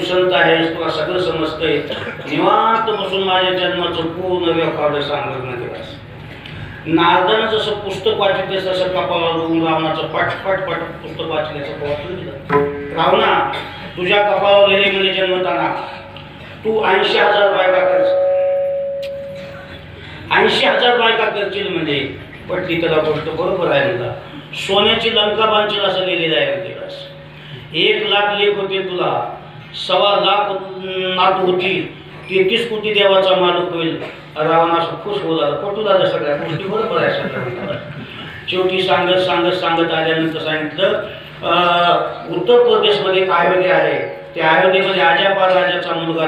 संत आहेस, तुला सगळं समजतंय, निवांत बसून माझ्या जन्माचं पूर्ण रेकॉर्ड सांगत नाही दिलास. नारदानं जसं पुस्तक वाचते तसं कपाळावर रावणाचं पट पुस्तक वाचल्याचं वाचून दिलं. रावणा, तुझ्या कपाळावर गेले म्हणजे जन्मताना तू 80,000 बायका करशील, 80,000 बायका करशील म्हणजे पटली त्याला गोष्ट बरोबर आहे. मला सोन्याची लंका बांधशील असं लिहिलेलं आहे दिवस. 1 लाख लेख होते तुला, 1.25 लाख नातू होती, 33 कोटी देवाचा मालक होईल. रावण असं खुश होऊ लागला, पटू लागलं सगळ्या गोष्टी बरोबर आहे सगळ्या. शेवटी सांगत आल्यानंतर सांगितलं उत्तर प्रदेशमध्ये एक अयोध्या आहे, त्या अयोध्येमध्ये अजापा राजाचा मुलगा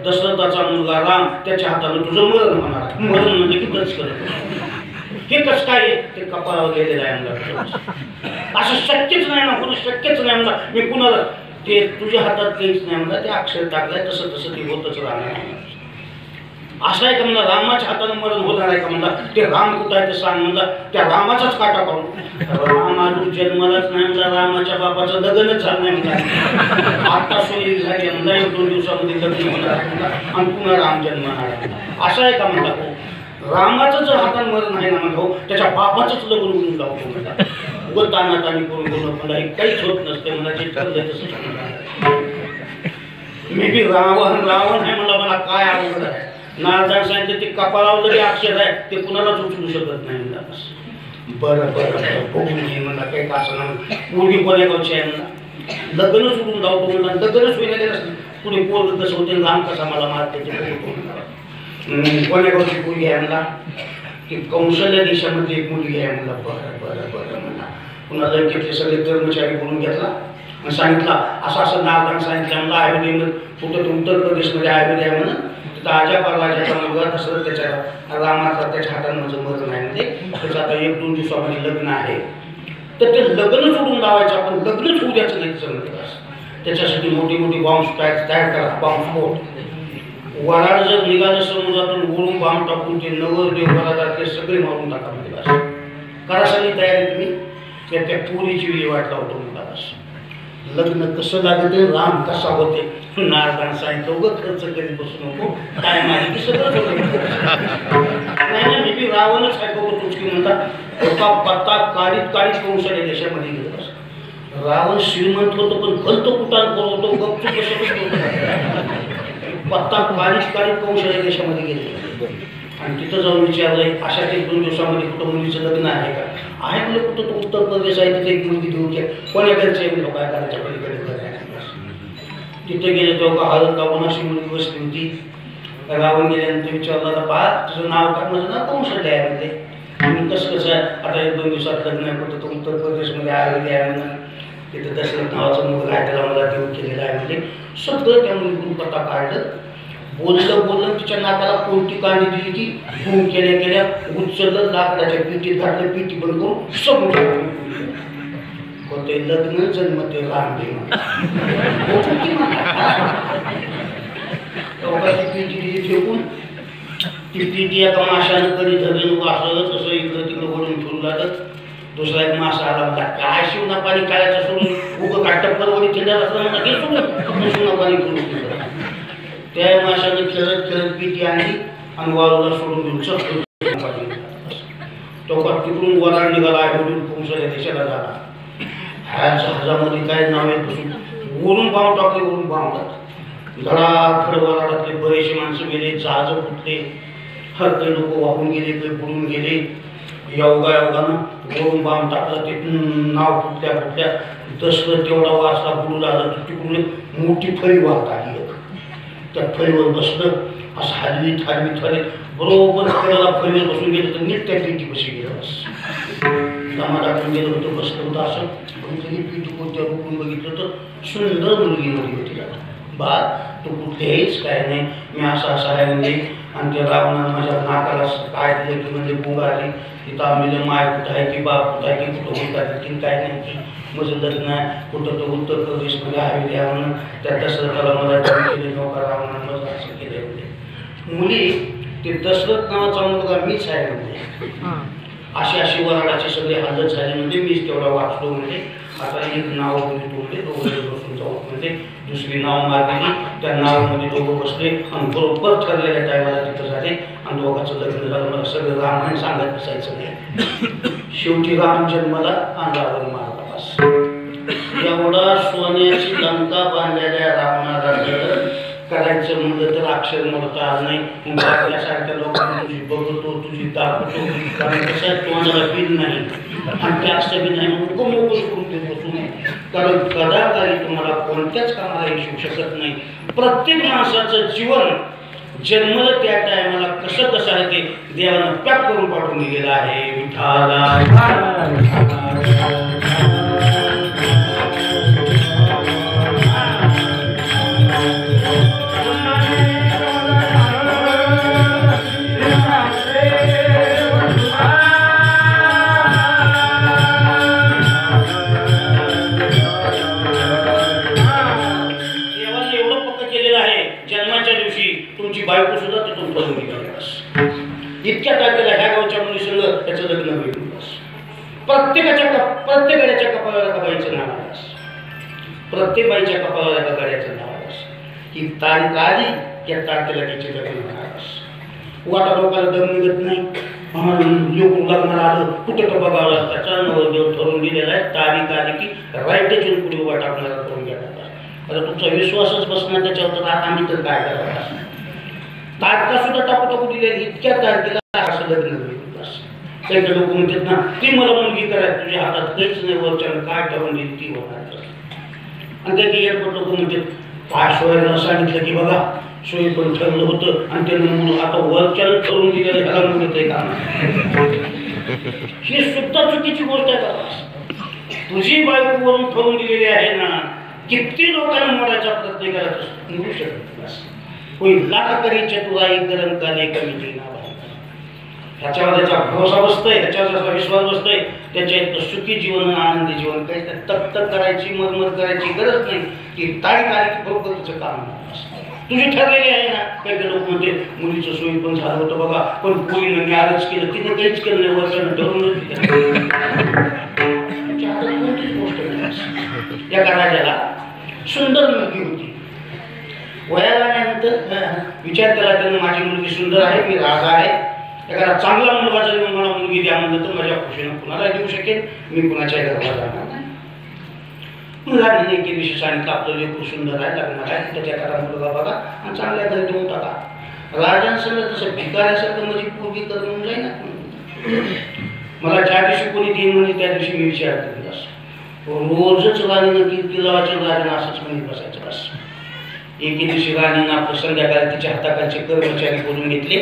दशरथाचा मुलगा राम, त्याच्या हाताने तुझं मरण होणार. मरण म्हणजे की बस करत हे कसं काय ते कपाळावर गेलेलं आहे. असं शक्यच नाही ना, कोणी शक्यच नाही म्हणा. मी कुणाला ते तुझ्या हातात काहीच नाही म्हणा, ते अक्षर टाकलाय तसं ते होतच राहणार. असं आहे का म्हणा, रामाच्या हाताने मरण होणार आहे का म्हणा. ते राम कुठं आहे ते सांग म्हणला, त्या रामाचाच काटा काढून. राम अजून जन्मालाच नाही म्हणला, रामाच्या बापाचं लग्नच झालं नाही म्हणला, आता सोयी झाली म्हणला, 1-2 दिवसामध्ये लग्न होणार आणि पुन्हा राम जन्मणार. असं आहे का म्हणला. रामाचं जर हातात मरण आहे ना म्हणतो, त्याच्या बापाचंच लग्न होऊन लावतो म्हणला. उगत तानातानी करून बोलत मला हे काहीच होत नसते मला, जे ठरलं तसं मी बी रावण आहे म्हणला. मला काय आवडलं आहे नारदान सांगितलं ते कपाळावर जरी अक्षर आहे ते कुणालाच उचलू शकत नाही म्हणला. बरं बघून घे म्हणला, काही का असं ना. मुलगी कोण्या गावची आहे म्हणला, लग्न सोडून लावतो म्हणला. लग्नच होईना गेलं पुढे पोरग कसं होते, राम कसा मला मारते ते कोण्या गावची मुलगी आहे म्हणला, की कौशल्य देशामध्ये एक मुलगी आहे म्हणला. बरं म्हणला. पुन्हा लंकेतले सगळे कर्मचारी बोलून घेतला आणि सांगितला असं नारदान सांगितलं म्हणलं अयोध्येमध्ये कुठं उत्तर प्रदेशमध्ये अयोध्या आहे म्हणून, तिथं अजापा राजाचा मुलगा तसं त्याच्या रामाचा त्याच्या हातानं माझं मरण आहे म्हणजे त्याचं आता 1-2 दिवसामध्ये लग्न आहे. तर ते लग्न सोडून लावायचं, आपण लग्नच होऊ द्यायचं नाही सगळं. त्याच्यासाठी मोठी बॉम्ब तयार करा, बॉम्बस्फोट. वराड जर निघालं समुद्रातून ओढून बांब टाकून ते नवरदेव वराडात ते सगळे मारून टाका म्हणजे बस. करासाठी तयारी तुम्ही त्या पुरीची विल्हेवाट लावतो म्हणता. बस लग्न कसं लागते, राम कसा होते, नारदान सांगितलं उगं खर्च करीत बसू नको, काय माहिती सगळं नाही. मी रावणच काय बघतो तुझकी म्हणता. एका पत्ता काढीत कौशल्य देशामध्ये गेलं. बस रावण श्रीमंत होतो पण खर्च कुठान करतो, गपचूप कसं पत्ता काढीत कौशल्य देशामध्ये गेले आणि तिथं जाऊन विचारलं अशा 1-2 दिवसामध्ये कुठं मुलीचं लग्न आहे का. आहे म्हणजे कुठं तो उत्तर प्रदेश आहे, तिथे एक मुलगी देऊ घ्या, कोण्या घरचे म्हणजे काय करायच्या पलीकडे करायला. तिथे गेले तेव्हा हळद लावून अशी मुलगी बसली होती. रावण गेल्यानंतर विचारलं बा तुझं नाव काय, माझं नाव कौशल्य आहे म्हणजे. आणि कसं आहे आता 1-2 दिवसात लग्न आहे, कुठं तो उत्तर प्रदेशमध्ये आलेली आहे म्हणून तिथं दशरथ नावाचा मुलगा आहे, त्याला मला देऊ केलेला आहे म्हणजे. सगळं त्या मुलीतून पत्ता काढलं. बोललं तिच्या नाकाला कोणती कांडी दिली की खून केल्या उचललं, लाकडाच्या पिटीत घातलं, पिटी बंद करून समोर कोणते लग्न जन्मते रामदेव पिटी दिली फेकून. ती पिटी एका माशानं कधी धरलं असं तसं इकडं तिकडं ओढून फिरू लागत. दुसरा एक मासा आला म्हणता काय शिवना पाणी काढायचं सोडून उगं काय टप्परवडी खेळायला असं म्हणता घे सोडून शिवना पाणी करून. त्या माशाने खेळत पिटी आणली आणि वाळूला सोडून घेऊन शकतो. तो का तिकडून वराड निघाला आहे कौशल्य देशाला झाला. ह्या जहाजामध्ये काय नाव आहे बसून वरून बांब टाकले, वरून बांब धडाधड वराडातले बरेचसे माणसं गेले, जहाज फुटले, काही लोक वाहून गेले, काही बुडून गेले. योगानं वरून बांब टाकला, ते नाव फुटल्या दशरथ तेवढा वाचला बुडू लागला. तिकडून मोठी फळी वाहत आली. त्या फळीवर बसलं असं हलवीत बरोबर त्याला फळीवर बसून गेलं तर नीट त्या पिटी बशी गेलं. बस दाखवून गेलं होतं, बसलं होतं असं बघितलं पिटी कोणत्या रोखून बघितलं तर सुंदर मुलगी होती. बा तू कुठलेच काय नाही, मी असं आहे म्हणजे. आणि त्या रावणानं माझ्या नाकाला काय दिलं की म्हणजे बुंग आली, तिथं आम्ही माय कुठं आहे की बाप कुठं आहे की कुठं होतात की काय नाही की माझं लग्न आहे कुठं तो उत्तर प्रदेशमध्ये आहे म्हणून त्या दशरथाला मला केले नोका रावणानं माझं असं केलं म्हणजे. मुली ते दशरथ नावाचा मुलगा मीच आहे म्हणजे. अशी वराडाची सगळी हालत झाली म्हणजे मीच तेवढा वाचलो म्हणजे. आता एक नाव तोडले, दोघं बसून जाऊ म्हणजे दुसरी नाव मारलेली, त्या नावामध्ये दोघं बसले आणि बरोबर ठरलेल्या टायमाला तिथं झाले आणि दोघांचं लग्न झालं. मला सगळं रामायण सांगत बसायचं नाही. शेवटी राम जन्माला आणि रावण मारला. बस एवढा सोन्याची लंका बांधलेल्या रावणाला करायचं म्हणलं तर अक्षर मोडता आलं नाही. मग आपल्यासारख्या लोकांना तुझी बघतो, तुझी दाखवतो, कारण कसं आहे तोंडाला बिल नाही आणि जास्त बी नाही म्हणून मोकळं करून ते बसू नये. कारण कदाकाली तुम्हाला कोणत्याच कामाला येऊ शकत नाही. प्रत्येक माणसाचं जीवन जन्मलं त्या टायमाला कसं कसं आहे ते देवानं पॅक करून पाठवून दिलेलं आहे. तुमची बायको सुद्धा तिथून पळून निघाली. इतक्या तारखेला ह्या गावच्या मुलीसंग त्याचं लग्न होईल. प्रत्येकाच्या कपाळाला एका बाईचं नाव आहे. प्रत्येक बाईच्या कपाळाला एका गाड्याचं नाव आहे. ही तारीख आली त्या तारखेला त्याचे लग्न होणार. वाटा लोकांना दम निघत नाही. लोक लग्नाला आलं कुठे तो बघावं लागतं. त्याचा नवरदेव ठरवून दिलेला आहे. तारीख आली की राईटच पुढे उभा टाकणारा करून घेणार. आता तुमचा विश्वासच बसणार त्याच्यावर तर आता आम्ही तर काय करायचं. तारखा सुद्धा टाकू दिलेली. इतक्या तारखेला असं लग्न होईल. काही लोक म्हणतात ना ती मला मुलगी करायची, तुझ्या हातात काहीच नाही, वरच्यानं काय ठरवून दिली ती होणार. आणि त्याची एअरपोर्ट लोक म्हणतात पाय सोयाला सांगितलं की बघा सोयी पण ठरलं होतं आणि त्यानं म्हणून आता वरच्यानं ठरवून दिलेलं ह्याला म्हणत आहे का. ही सुद्धा चुकीची गोष्ट आहे का. तुझी बायकोवरून ठरवून दिलेली आहे ना. किती लोकांना मोडायचा प्रयत्न करायचा निघू शकत. कोणी लाख करीचे तुला एक गरम काले कमी ना. ह्याच्यावर त्याचा भरोसा बसतोय, ह्याच्यावर त्याचा विश्वास बसतोय, त्याच्या इतकं सुखी जीवन आनंदी जीवन. काही तक करायची मरमर करायची गरज नाही की तारीख आली की बरोबर तुझं काम तुझी ठरलेली आहे ना. काही लोक म्हणते मुलीचं सोयी पण झालं होतं बघा, पण पोरीनं मॅरेज केलं, तिने काहीच केलं नाही, वर्षानं ठरवून गोष्ट नाही. एका राजाला सुंदर मुलगी होती. वयाला आल्यानंतर विचार केला त्यानं माझी मुलगी सुंदर आहे, मी राजा आहे, एखादा चांगला मुलगा जरी मला मुलगी द्या म्हणलं तर माझ्या खुशीनं कुणाला देऊ शकेल, मी कुणाच्या घराला जाणार नाही. मुलाने एके दिवशी सांगितलं आपलं लेकरू सुंदर आहे, लग्नात आहे, त्याच्या घरात मुलगा बघा आणि चांगल्या घरी देऊन टाका. राजांसंग तसं भिकाऱ्यासारखं माझी पोरगी करून जाईना. मला ज्या दिवशी कोणी देईन म्हणे त्या दिवशी मी विचार करेन. असं रोजच राणीनं कीर्ती लावायचं, राजानं असंच म्हणत बसायचं. बस एके दिवशी राणीनं आपलं संध्याकाळी तिच्या हाताखालचे कर्मचारी बोलून घेतले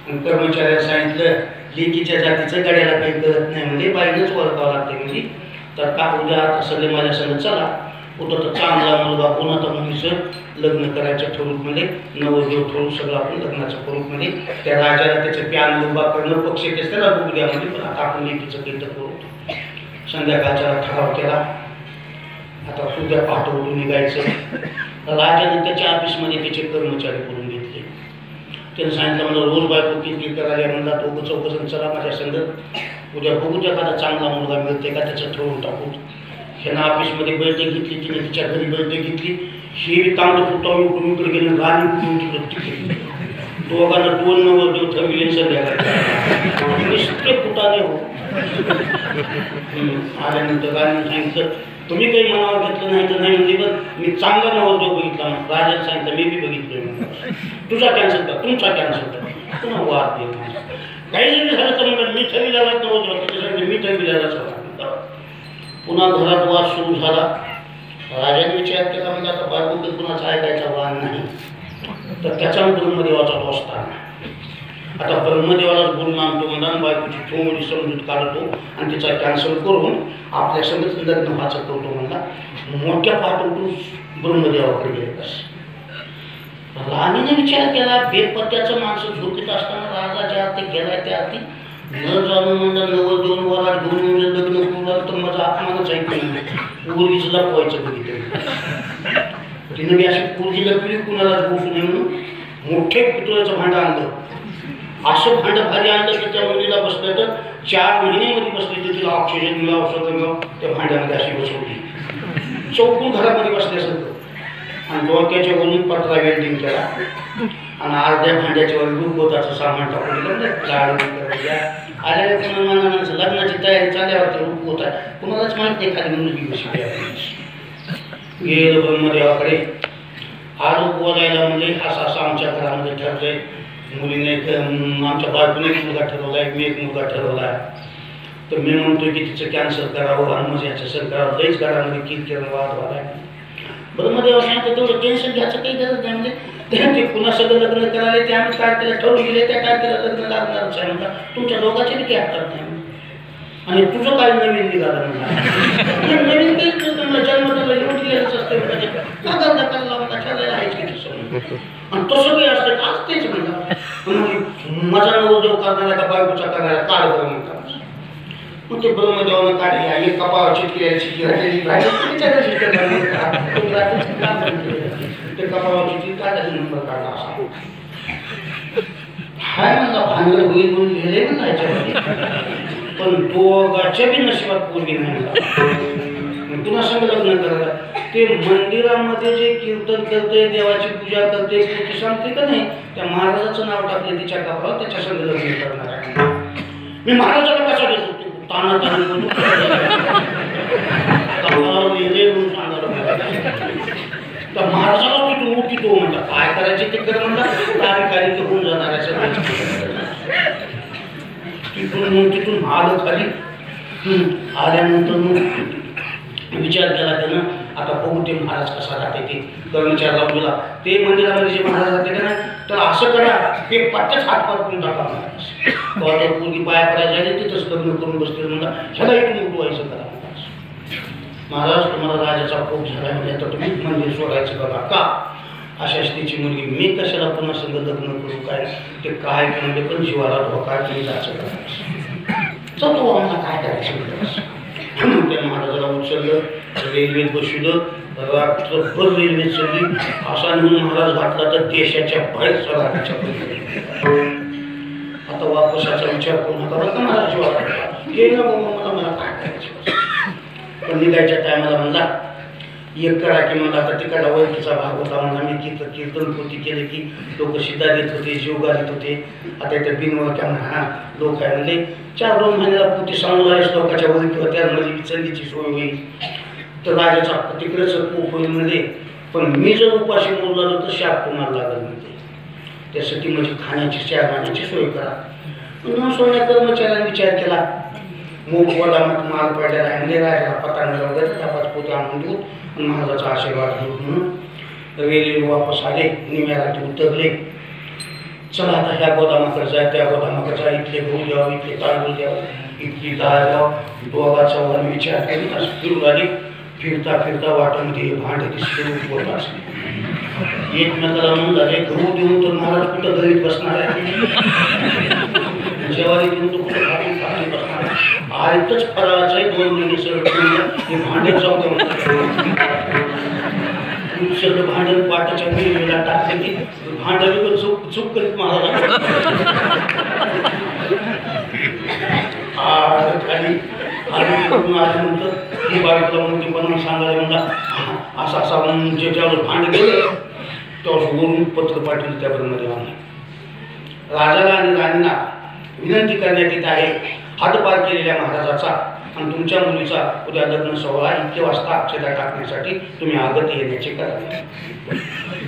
आणि कर्मचाऱ्याला सांगितलं लेकीच्या जातीचं गड्याला काही कळत नाही म्हणजे बाईनंच ओळखावं लागते म्हणजे. तर का उद्या आता सगळे माझ्या संग चला, कुठं तर चांगला मुलगा पुन्हा तर मुलीचं लग्न करायचं ठरवून म्हणजे नवरदेव ठरवून सगळं आपण लग्नाचं करू म्हणजे. त्या राजाला त्याचं प्यान उभा करणं पक्ष येतेच त्याला बघू द्या म्हणजे, पण आता आपण लेकीचं काही तर करू. संध्याकाळचा ठराव केला. आता उद्या पहाटे उठून निघायचं. राजाने त्याच्या ऑफिसमध्ये त्याचे कर्मचारी बोलून घेतले. त्याने सांगितलं मला रोज बायको किरकिर करायला म्हणला दोघं चौघजण चला माझ्या संग, उद्या बघू एखादा चांगला मुलगा मिळते का त्याचं ठरवून टाकू. ह्यानं ऑफिसमध्ये बैठक घेतली, तिने तिच्या घरी बैठक घेतली. ही तांबडं फुटावून उठून इकडे गेले, राणी कुठून तिकडे टिकली. दोघांना दोन नवरदेव ठरविले संध्याकाळी निष्ठे फुटाने हो. आल्यानंतर राणीने सांगितलं तुम्ही काही मनावर घेतलं नाही तर नाही म्हणजे, पण मी चांगला नवरदेव बघितला. राजाने सांगितलं मी बी बघितलं, तुझा कॅन्सल कर, तुमचा कॅन्सल कर. पुन्हा वाद नाही. काही जरी झालं तर म्हणलं मी ठरविलेला नवरदेव, त्याच्यासाठी मी ठरविलेलाच होता. पुन्हा घरात वाद सुरू झाला. राजाने विचार केला म्हणजे आता बायको कुणाचा ऐकायचा वाद नाही, तर त्याचा ब्रह्मदेवाचा दोस्ता. आता ब्रह्मदेवालाच बोलून आणतो म्हणा, बायकोची थोडी समजूत काढतो आणि तिचा कॅन्सल करून आपल्या संगत लग्न व्हायचं करतो म्हणला. मोठ्या पाठवून ब्रह्मदेवाकडे गेले. राणीने विचार केला बेपत्त्याचं माणसं झोपीत असताना राजा ज्या ते गेलाय त्या अर्थी न जाणून म्हणला नवरदेव वरात घेऊन लग्न करू तर माझा अपमानच ऐकतो. पोरगीच लपवायचं बघितलं. तिनं बी अशी पोरगी लपली कुणालाच बसू नये म्हणून मोठे पितळाचं भांडं आणलं असं भांड भारी आणलं तर त्या मुलीला बसलं तर 4 महिन्यामध्ये बसली तर तिला ऑक्सिजन मिळावं औषध त्या भांड्यामध्ये अशी बसवली चौकून घरामध्ये बसल्यासारखं आणि डोक्याच्या वरून पत्रा वेल्डिंग केला आणि अर्ध्या भांड्याच्या वर रुखवताचं सामान टाकून दिलं आलेल्या पुन्हा माणसं लग्नाची तयारी चालल्यावर ते रुखवत आहे कुणालाच माहिती आहे खाली मुलगी बसली गेलं ब्रह्मदेवाकडे आलो बोलायला म्हणजे असं असं आमच्या घरामध्ये ठरलंय मुलीने आमच्या बायकोने एक मुलगा ठरवला आहे मी एक मुलगा ठरवला आहे तर मी म्हणतोय की तिचं कॅन्सर करावं आणि म्हणजे याचं सर करावं लईच घरामध्ये किरकिर वाद व्हायला ब्रह्मदेवा सांगितलं तेवढं टेन्शन घ्यायचं काही गरज नाही म्हणजे ते पुन्हा सगळं लग्न करायला ते आम्ही तारखेला ठरवून गेले त्या तारखेला लग्न लागणारच आहे म्हणता तुमच्या दोघांचे बी काय हरकत नाही आणि तुझं काय नवीन निघालं म्हणा नवीन काहीच नसतं जन्मताला एवढी लिहायच असते आणि तसं काही असतं आज तेच म्हणतात माझा नवरदेव करणारा का बायकोचा करणारा काळ करून म्हणतात मग ते ब्रह्मदेवानं काढली आणि कपाळ चिटकी राहिलेली ते कपाळ चिटकी काढायचा नंबर काढला असा हाय म्हणला भांडण होईल म्हणून लिहिले म्हणा याच्यामध्ये पण दोघाच्या बी नशिबात पोरगी नाही पुन्हा संग लग्न करायला ते मंदिरामध्ये जे कीर्तन करते देवाची पूजा करते ती सांगते का नाही त्या महाराजाचं नाव टाकले तिच्या कपाळावर त्याच्या संग लग्न करणार आहे मी महाराजाला कसा देतो ताना ताना म्हणून कपाळावर लिहिले म्हणून सांगायला त्या महाराजाला तिथून उठी तो म्हणता काय करायचे ते कर म्हणता तारीख होऊन जाणार आहे सगळं तिथून आलं खाली आल्यानंतर मग विचार केला त्यानं आता बघू ते महाराज कसा राहते ते कर्मचारी लावून गेला ते मंदिरामध्ये जे महाराज राहते का नाही तर असं करा ते पट्ट्याच हातपात करून टाका महाराज पूर्वी पाया पडायला झाले तिथंच लग्न करून बसतील म्हणता ह्याला इथून उठवायचं करा महाराज तुम्हाला राजाचा खूप झाला म्हणजे आता तुम्ही मंदिर सोडायचं बघा का अशा स्त्रीची मुलगी मी कशाला पुन्हा संग लग्न करू काय ते काय म्हणजे पण जीवाला धोका तुम्ही जायचं करायचं चलो आम्हाला काय करायचं त्या महाराजाला उचललं रेल्वेत बसवलं रात्रभर रेल्वे चढली असा म्हणून महाराज घातला तर देशाच्या बाहेर चढा आता वापसाचा विचार करून होता बघा महाराज जीवाला हे ना बाबा मला काय करायचं पण निघायच्या टायमाला म्हणला एक करा की मला आता तिकडला ओळखीचा भाग होता म्हणा मी कीर्तन कृती केले की लोक शिदा देत होते जीव घालत होते आता इथे बिनवळख्या म्हणा लोक आहे म्हणजे 4-2 महिन्याला पोती सांगू लागेल लोकांच्या ओळखी होत्या म्हणजे चंदीची सोय होईल तर राजाचा तिकडेच खूप होईल म्हणजे पण मी जर उपाशी बोललो तर शाप तुम्हाला लागल म्हणते त्यासाठी म्हणजे खाण्याची चहाण्याची सोय करा म्हणून सोन्या कर्मचाऱ्यांनी विचार केला मूग गोदामात माल पडलेला आहे म्हणजे राजाला पतांना वगैरे त्या 5 पोते आणून देऊ महाराजाचा आशीर्वाद घेऊ म्हणून रेल्वे वापस आले निम्या रात्री उतरले चला आता ह्या गोदामाकडे जाय त्या गोदामाकडे जा इथले गहू द्यावं इथले तांदूळ द्यावं इथली डाळ द्यावं दोघाचा वर विचार केली असं फिरून आली फिरता फिरता वाटामध्ये भांड दिसले होत असते एकमेकाला म्हणून झाले गहू देऊन तर महाराज कुठं घरीत बसणार आहे जेवारी देऊन तो कुठं खाली बसणार आहे आयतच फराळाचं आहे 2 महिने सगळं हे भांडे जाऊ सगळं भांडण पाटाच्या वेळेला टाकले की भांडण चूक चूक करीत महाराज खाली आल्यानंतर ही बायकोला मोठी बनवून सांगायला म्हणला असा असा म्हणजे ज्यावेळेस भांड गेले त्यावेळेस वरून पत्र पाठवलं त्या ब्रह्मदेवाने राजाला आणि राणीला विनंती करण्यात येत आहे हातपार केलेल्या महाराजाचा आणि तुमच्या मुलीचा उद्या लग्न सोहळा इतके वाजता अक्षता टाकण्यासाठी तुम्ही आगती येण्याचे करा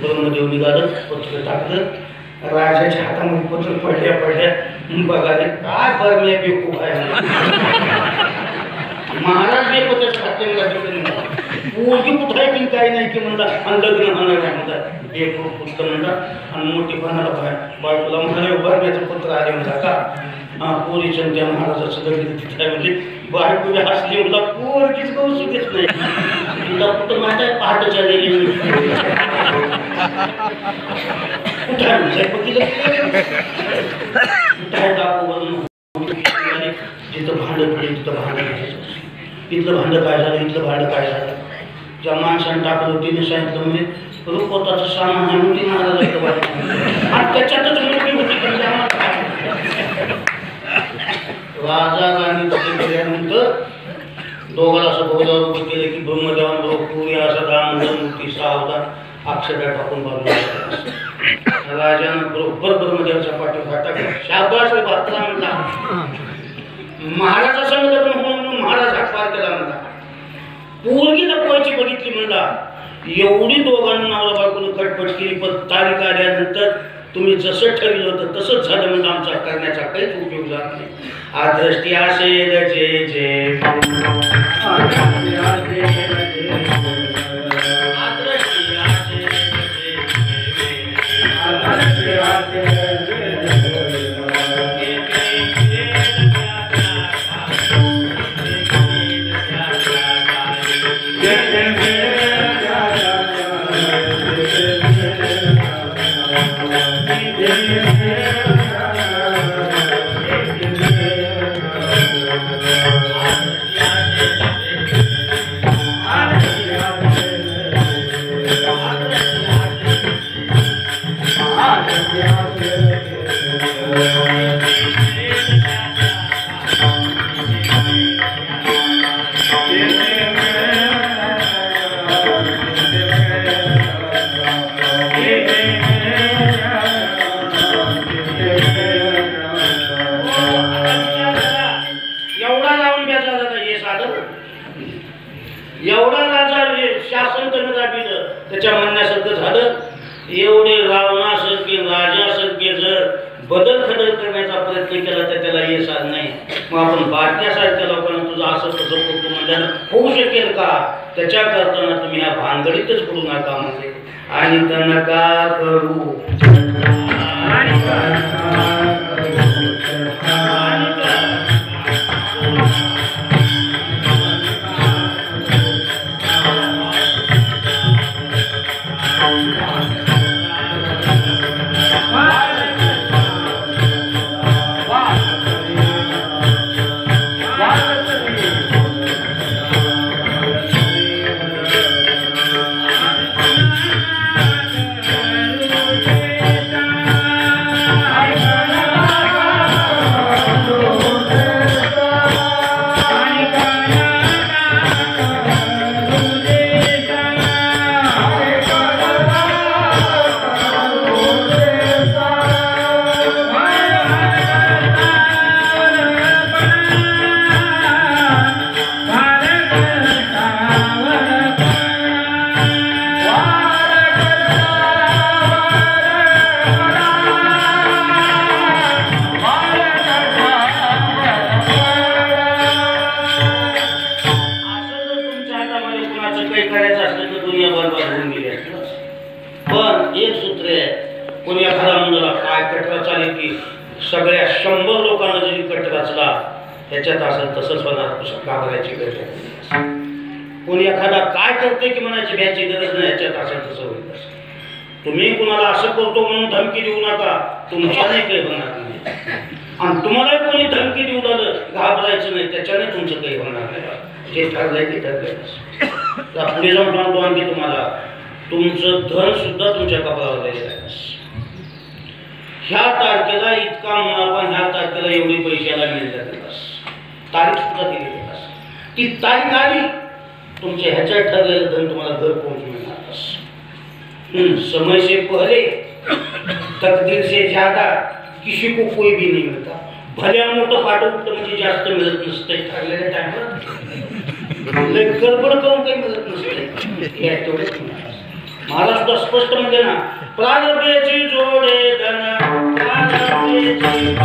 ब्रह्मदेव निघालं पत्र टाकलं राजाच्या हातामध्ये पत्र पडल्या बघा रे काय बरं मी बेकूफ आहे महाराज हे पत्र टाकले पोरगी कुठं आहे की काही नाही की म्हणतात आणि लग्न होणार आहे म्हणतात एक पुस्तक म्हणतात आणि मोठी बनायला बायकोला म्हणाले उभारण्याचं पत्र आले म्हणतात का पोरीचं त्या महाराजाचं लग्न तिथे म्हणजे बायको हसली म्हणला पोरगीच कौसू देत नाही तिला कुठं माझ्या पहाटे चाललेली कुठं आहे बघितलं कुठं टाकू जिथं भांडं पडेल तिथं भांडं घ्यायचं इथलं भांडं काय झालं इथलं भांडं काय झालं ज्या माणसाने टाकलं तिने सांगितलं म्हणजे रुपवताचं सामान आहे म्हणून ती महाराज आणि त्याच्यातच मोठी होती राजा राणी गेल्यानंतर दोघाला असं बहुदावर उभं केलं की ब्रह्मदेवान पुरी असा रामंदर मूर्ती सावधान अक्षरा टाकून बाजूला राजानं बरोबर ब्रह्मदेवाच्या पाठीवर हात टाकला. शाबास रे भातला म्हणला. महाराजा संग लग्न म्हणून महाराज हात पार केला म्हणला. पोरगी लपवायची बघितली म्हणला. एवढी दोघांना नवरा बायकोनं खटपट केली पण तारीख आल्यानंतर तुम्ही जसं ठरविलं होतं तसंच झालं म्हणजे आमचा करण्याचा काहीच उपयोग झाला नाही. आदृष्टी असेल जे जे एवढा राजा शासन त्यानं दाबिलं त्याच्या म्हणण्यासारखं झालं. एवढे रावणासारखे राजासारखे जर बदल खदल करण्याचा प्रयत्न केला तर त्याला यश आलं नाही. मग आपण बातम्यासारख्या लोकांना तुझं असं तसं करतो म्हणजे होऊ शकेल का? त्याच्या करताना तुम्ही ह्या भानगडीतच पडू नका म्हणजे आणि त्यांना का करू सगळ्या 100 लोकांना जरी कट रचला त्याच्यात असेल तसंच होणार. घाबरायची गरज नाही. कोणी एखादा काय करते की म्हणायची भ्यायची गरज नाही. ह्याच्यात असेल तसं होईल. तुम्ही कुणाला असं करतो म्हणून धमकी देऊ नका. तुमच्याने काही होणार नाही आणि तुम्हाला कोणी धमकी देऊ लागलं घाबरायचं नाही. त्याच्याने तुमचं काही होणार नाही. जे ठरलंय ते ठरलंय. पुढे जाऊन सांगतो आणखी तुम्हाला तुमचं धन सुद्धा तुमच्या कपाळावर आहे. ह्या तारखेला इतका मुनाफा ह्या तारखेला एवढे पैशाला मिळतात. तारीख सुद्धा दिली. ती तारीख आली तुमच्या ह्याच्यात ठरलेलं धन तुम्हाला घर पोहोचून मिळणार. समय से पहले तकदीर से ज्यादा किसी को कोई भी नहीं मिळता. भल्या मोठं फाटं उठलं म्हणजे जास्त मिळत नसतं. ठरलेल्या टायमाला गडबड करून काही मिळत नसते. महाराज सुद्धा स्पष्ट म्हणजे ना प्रारब्धेची जोडे धन प्रारब्धेची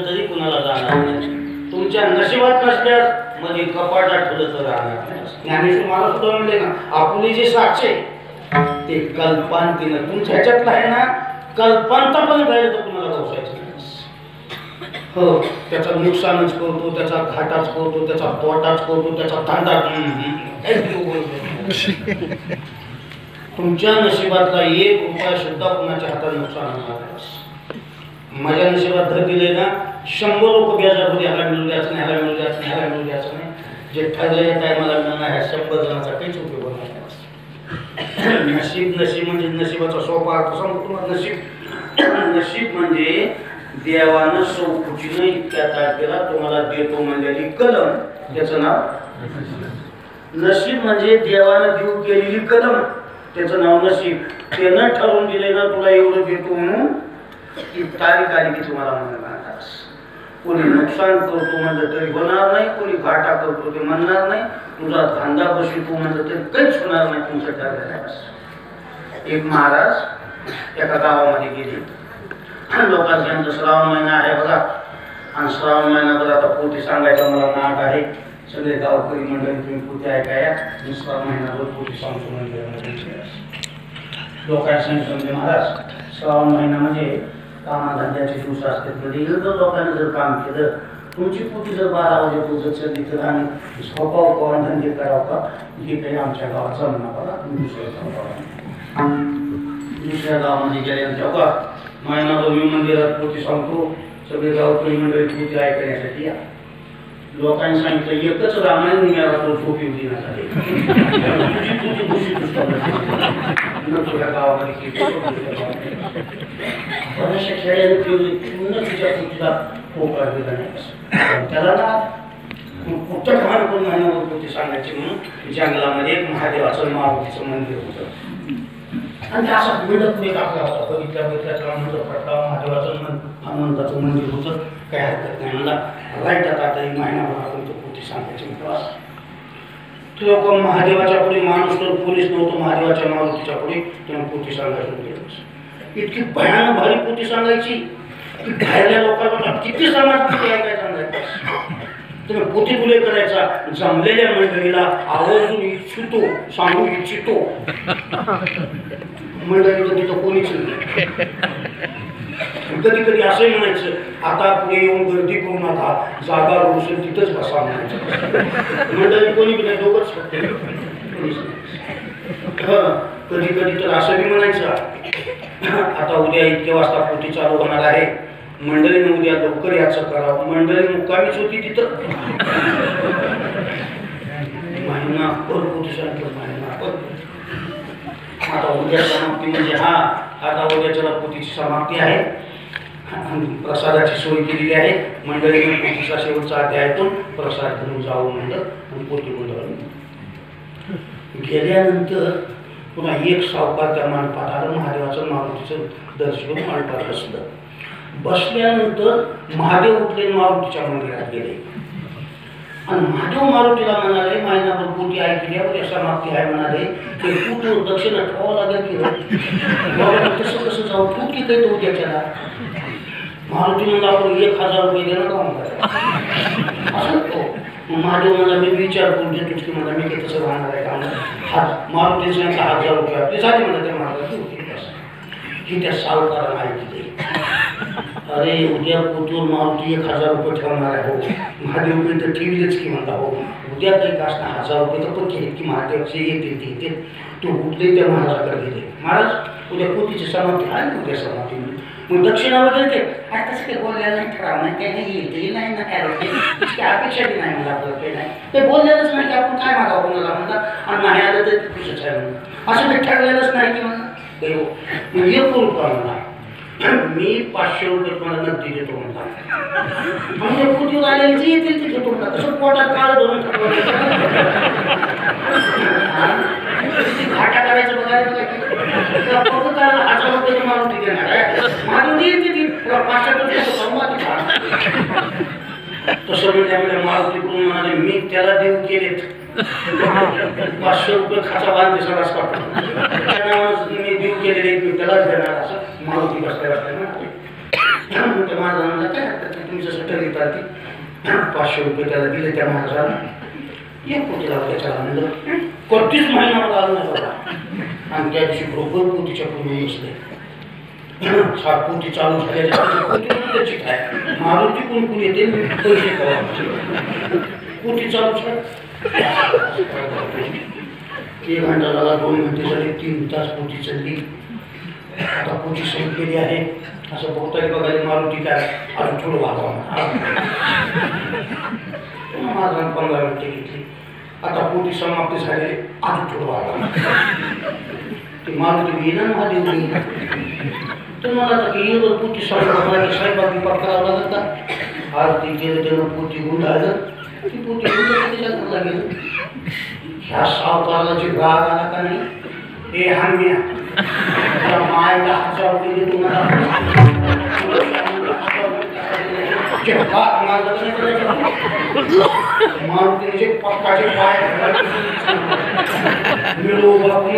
तरी कुणाला जाणार नाही. तुमच्या नशिबात नसल्यास मध्ये कपाटात ठेवलं तर राहणार नाही. ज्ञानेश्वर मला सुद्धा म्हणले ना आपली जे साक्ष ते कल्पांतीनं तुमच्या ह्याच्यातलं आहे ना कल्पांता पण राहिलं तर कुणाला गवसायचं नाही. हो, त्याचा नुकसानच करतो, त्याचा घाटाच करतो, त्याचा तोटाच करतो, त्याचा धंदा. तुमच्या नशिबातला एक रुपया सुद्धा कुणाच्या हातात नुकसान होणार नाही. माझ्या नशिबात धर दिले ना, 100 लोक बेजार होते, ह्याला मिळू द्यायचं नाही, ह्याला मिळू द्यायचं नाही, ह्याला मिळू द्यायचं नाही. जे ठरलं या टायमाला मिळणार ह्या 100 जणांचा काहीच उपयोग होणार नाही. नशीब नशीब म्हणजे नशिबाचा सोपा अर्थ सांगतो तुम्हाला. नशीब म्हणजे देवानं सौकुचीनं इतक्या तारखेला तुम्हाला देतो म्हणलेली कलम, त्याचं नाव नशीब. म्हणजे देवानं देऊ केलेली कलम, त्याचं नाव नशीब. त्यानं ठरवून दिले ना तुला एवढं देतो म्हणून, ती तारीख आली की तुम्हाला म्हणणार. कोणी नुकसान करतो म्हणलं तरी होणार नाही, कोणी घाटा करतो ते म्हणणार नाही, तुझा धंदा बसवितो म्हणलं तरी काहीच होणार नाही तुमच्या ठरलेल्या. एक महाराज एका गावामध्ये गेले. लोकांचं श्रावण महिना आहे बघा, आणि श्रावण महिन्यात आता पोथी सांगायचा मला नाट आहे. सगळे गावकरी मंडळी तुम्ही पोथी ऐकाया, श्रावण महिन्यावर पोथी सांगतो म्हणजे लोकांना सांगितलं महाराज श्रावण महिना म्हणजे कामाधंद्याचे दिवस असतात. म्हणजे इतर लोकांनी जर काम केलं, तुमची पोथी जर 12 वाजेपर्यंत चढली तर आम्ही झोपाव का धंदे करावं का, हे काही आमच्या गावात जमणार बघा. तुम्ही दुसऱ्या गावामध्ये गेल्यानंतर बघा महिनाभर मी मंदिरात पोथी सांगतो, सगळे गावकरी मंडळी पोथी ऐकण्यासाठी या. लोकांनी सांगितलं एकच रामायण मिळाला तो झोपी देण्यासाठी. तुझ्या गावामध्ये बऱ्याचशा खेड्याने पूर्ण तिच्या पोथीला पोकळा दिला नाही. त्याला ना कुठं घाण करून महिनाभर पोथी सांगायची म्हणून जंगलामध्ये एक महादेवाचं मारुतीचं मंदिर होतं. आणि असा मिळत नाही टाकला होता. बघितल्या बघितल्या महादेवाचं हनुमंताचं मंदिर होतं. काय हरकत नाही मला राईटात आता एक महिनाभर आपण तो पोथी सांगायची म्हटलं. लोक महादेवाच्या पुढे, माणूस तर पोलीस नव्हतं, महादेवाच्या मारुतीच्या पुढे तेव्हा पोथी सांगायचं गेलं. इतकी भयानक भारी पोथी सांगायची की बाहेरल्या लोकांना किती समाज पोथी ऐकायला सांगायचं. तुम्ही पोथी फुले करायचा, जमलेल्या मंडळीला आवर्जून इच्छितो सांगू इच्छितो. मंडळीचं तिथं कोणीच नाही. कधी कधी असंही म्हणायचं आता पुढे येऊन गर्दी करू नका, जागा रोषण तिथंच बसा म्हणायचं. मंडळी कोणी बी नाही, दोघंच फक्त. कधी कधी तर असं बी म्हणायचं आता उद्या इतक्या वाजता पोथी चालू होणार आहे, मंडळीने उद्या लवकर याचं करावं. मंडळी मुक्कामीच होती तिथं. महिना पर पोथी सांगितलं, महिना पर. आता उद्या समाप्ती म्हणजे आता उद्याच्या पोथीची समाप्ती आहे. प्रसादाची सोय केलेली आहे. मंडळीने पोथीचा शेवटचा अध्यायातून प्रसाद घेऊन जावं म्हणलं आणि पोथी बोलवलं. गेल्यानंतर पुन्हा एक सावकार त्या मांडपाटाला महादेवाचं मारुतीचं दर्शन मांडपाट बसलं. बसल्यानंतर महादेव उठले, मारुतीच्या मंदिरात गेले आणि महादेव मारुतीला म्हणाले महिनाभर पोथी ऐकल्यावर समाप्ती आहे म्हणाले, ते तू दक्षिणा ठेवावं लागेल की तसं कसं जाऊ, तू की काही तो त्याच्याला. मारुती म्हणला आपण 1000 रुपये देणार का म्हणतात असं. महादेव मला मी विचार करून देतोच की मला मी काही तसं राहणार आहे का. मारुती सांगितलं 1000 रुपये आपले झाले म्हणा. त्या महाराज की त्या सावकाराला ऐकले, अरे उद्या पोथीवर मारुती 1000 रुपये ठेवणार आहे. हो महादेव काही तर ठेवलेच की म्हणता. हो उद्या काही असणार 1000 रुपये तर पण केले की महादेवचे येते तो उठले त्या महाराजाकडे गेले. महाराज उद्या पोथीची समाप्ती आहे, उद्या समाप्ती. मग दक्षिणा वगैरे ते तसं काही बोललेलं नाही, ठराव नाही, काही येते नाही ना, काय अपेक्षा बी नाही मला आपलं काही नाही. ते बोललेलंच नाही की आपण काय मागावं कोणाला म्हणतात आणि नाही आलं तर खुशच आहे म्हणून. असं काही ठरलेलंच नाही की म्हणा एक करू का म्हणा, मी 500 रुपये तुम्हाला नक्की देतो म्हणतात. म्हणजे पोथीवर आलेले जे येतील ते घेतो म्हणतात. तसं पोटात काळ धरून घाटा करायचं बघायला फक्त 1000 रुपये मारुती देणार आहे. मारुती किती 500 रुपये तसं मी त्यामुळे मारुतीकडून म्हणाले मी त्याला देऊ केलेत 500 रुपये खाचा बांधते सगळाच काढतो मी देऊ केलेले मी त्यालाच देणार असं मारुती बसल्या बसल्या ना. महाराजांना काय तुमचं सटर घेतात की 500 रुपये त्याला दिले त्या महाराजांना. एक पोथी लावला त्याच्याला म्हणजे कधीच महिन्यामध्ये आलं नाही बघा. आणि त्या दिवशी बरोबर पोथीच्या पूर्वी बसले. पोटी चालू झाल्याच्या पोटी काय मारुती कोण कोण येते पैसे पोटी चालू झालं 1 घंटा झाला 2 घंटे झाले 3 तास पोटी चालली आता पोटी संपलेली आहे असं बघताय बघायला मारुती काय अजून थोडं वागावं माझा 15 मिनिटे घेतली आता पोटी समाप्ती झाले अजून थोडं वागावं ते मारुती येणार महादेव तुम्हाला आता की येईल पोटी समाप्ती स्वयंपाक विपाक करावा लागत का आरती केलं त्यानं पोटी गुंडाळलं ती पोटी गुंडाळलं लागेल ह्या सावकाराची राग आला का नाही हे हान्या मायला 1000 रुपये देतो मला मारुतीचे पक्काचे पाय मिळो बापू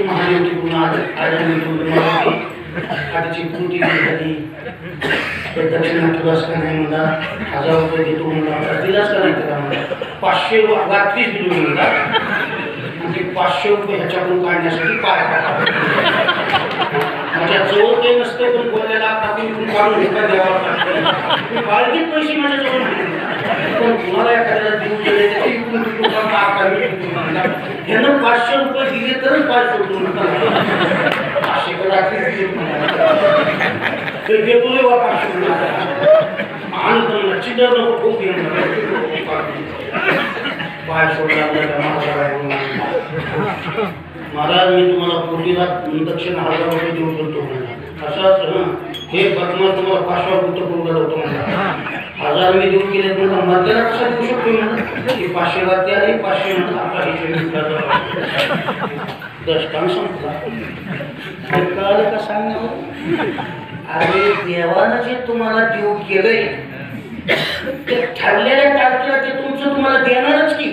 महादेवची गुन्हा आजची कृती झाली दक्षिणा तुलास का नाही म्हणा 1000 रुपये देतो म्हणा दिलास का नाही त्याला म्हणा 500 रात्रीच दिलो म्हणला आणि ते 500 रुपये ह्याच्याकडून काढण्यासाठी काय माझ्या जवळ काही नसते पण बोललेला टाकून काढून घेता द्यावा लागतो बाळगीत पैसे माझ्या जवळ नाही पण तुम्हाला एखाद्याला देऊ गेले ह्यानं 500 रुपये दिले तरच पाय सोडून 500 रात्री ते देतो रे वा 500 आनंद चिडर नको खूप पाय सोडला महाराज मी तुम्हाला पोटीला दक्षिण 1000 रुपये देऊ शकतो असंच हे बदमाश तुम्हाला 500 रुपये करून होतो म्हणा 1000 मी देऊ केले तुम्हाला मधल्याला कसा देऊ शकतो म्हणा की 500 रात्री आली 500 म्हणून आपला दशकान संपला कळलं का सांगण्यावर अरे देवानं जे तुम्हाला देऊ केलंय ते ठरलेल्या तारखेला ते तुमचं तुम्हाला देणारच की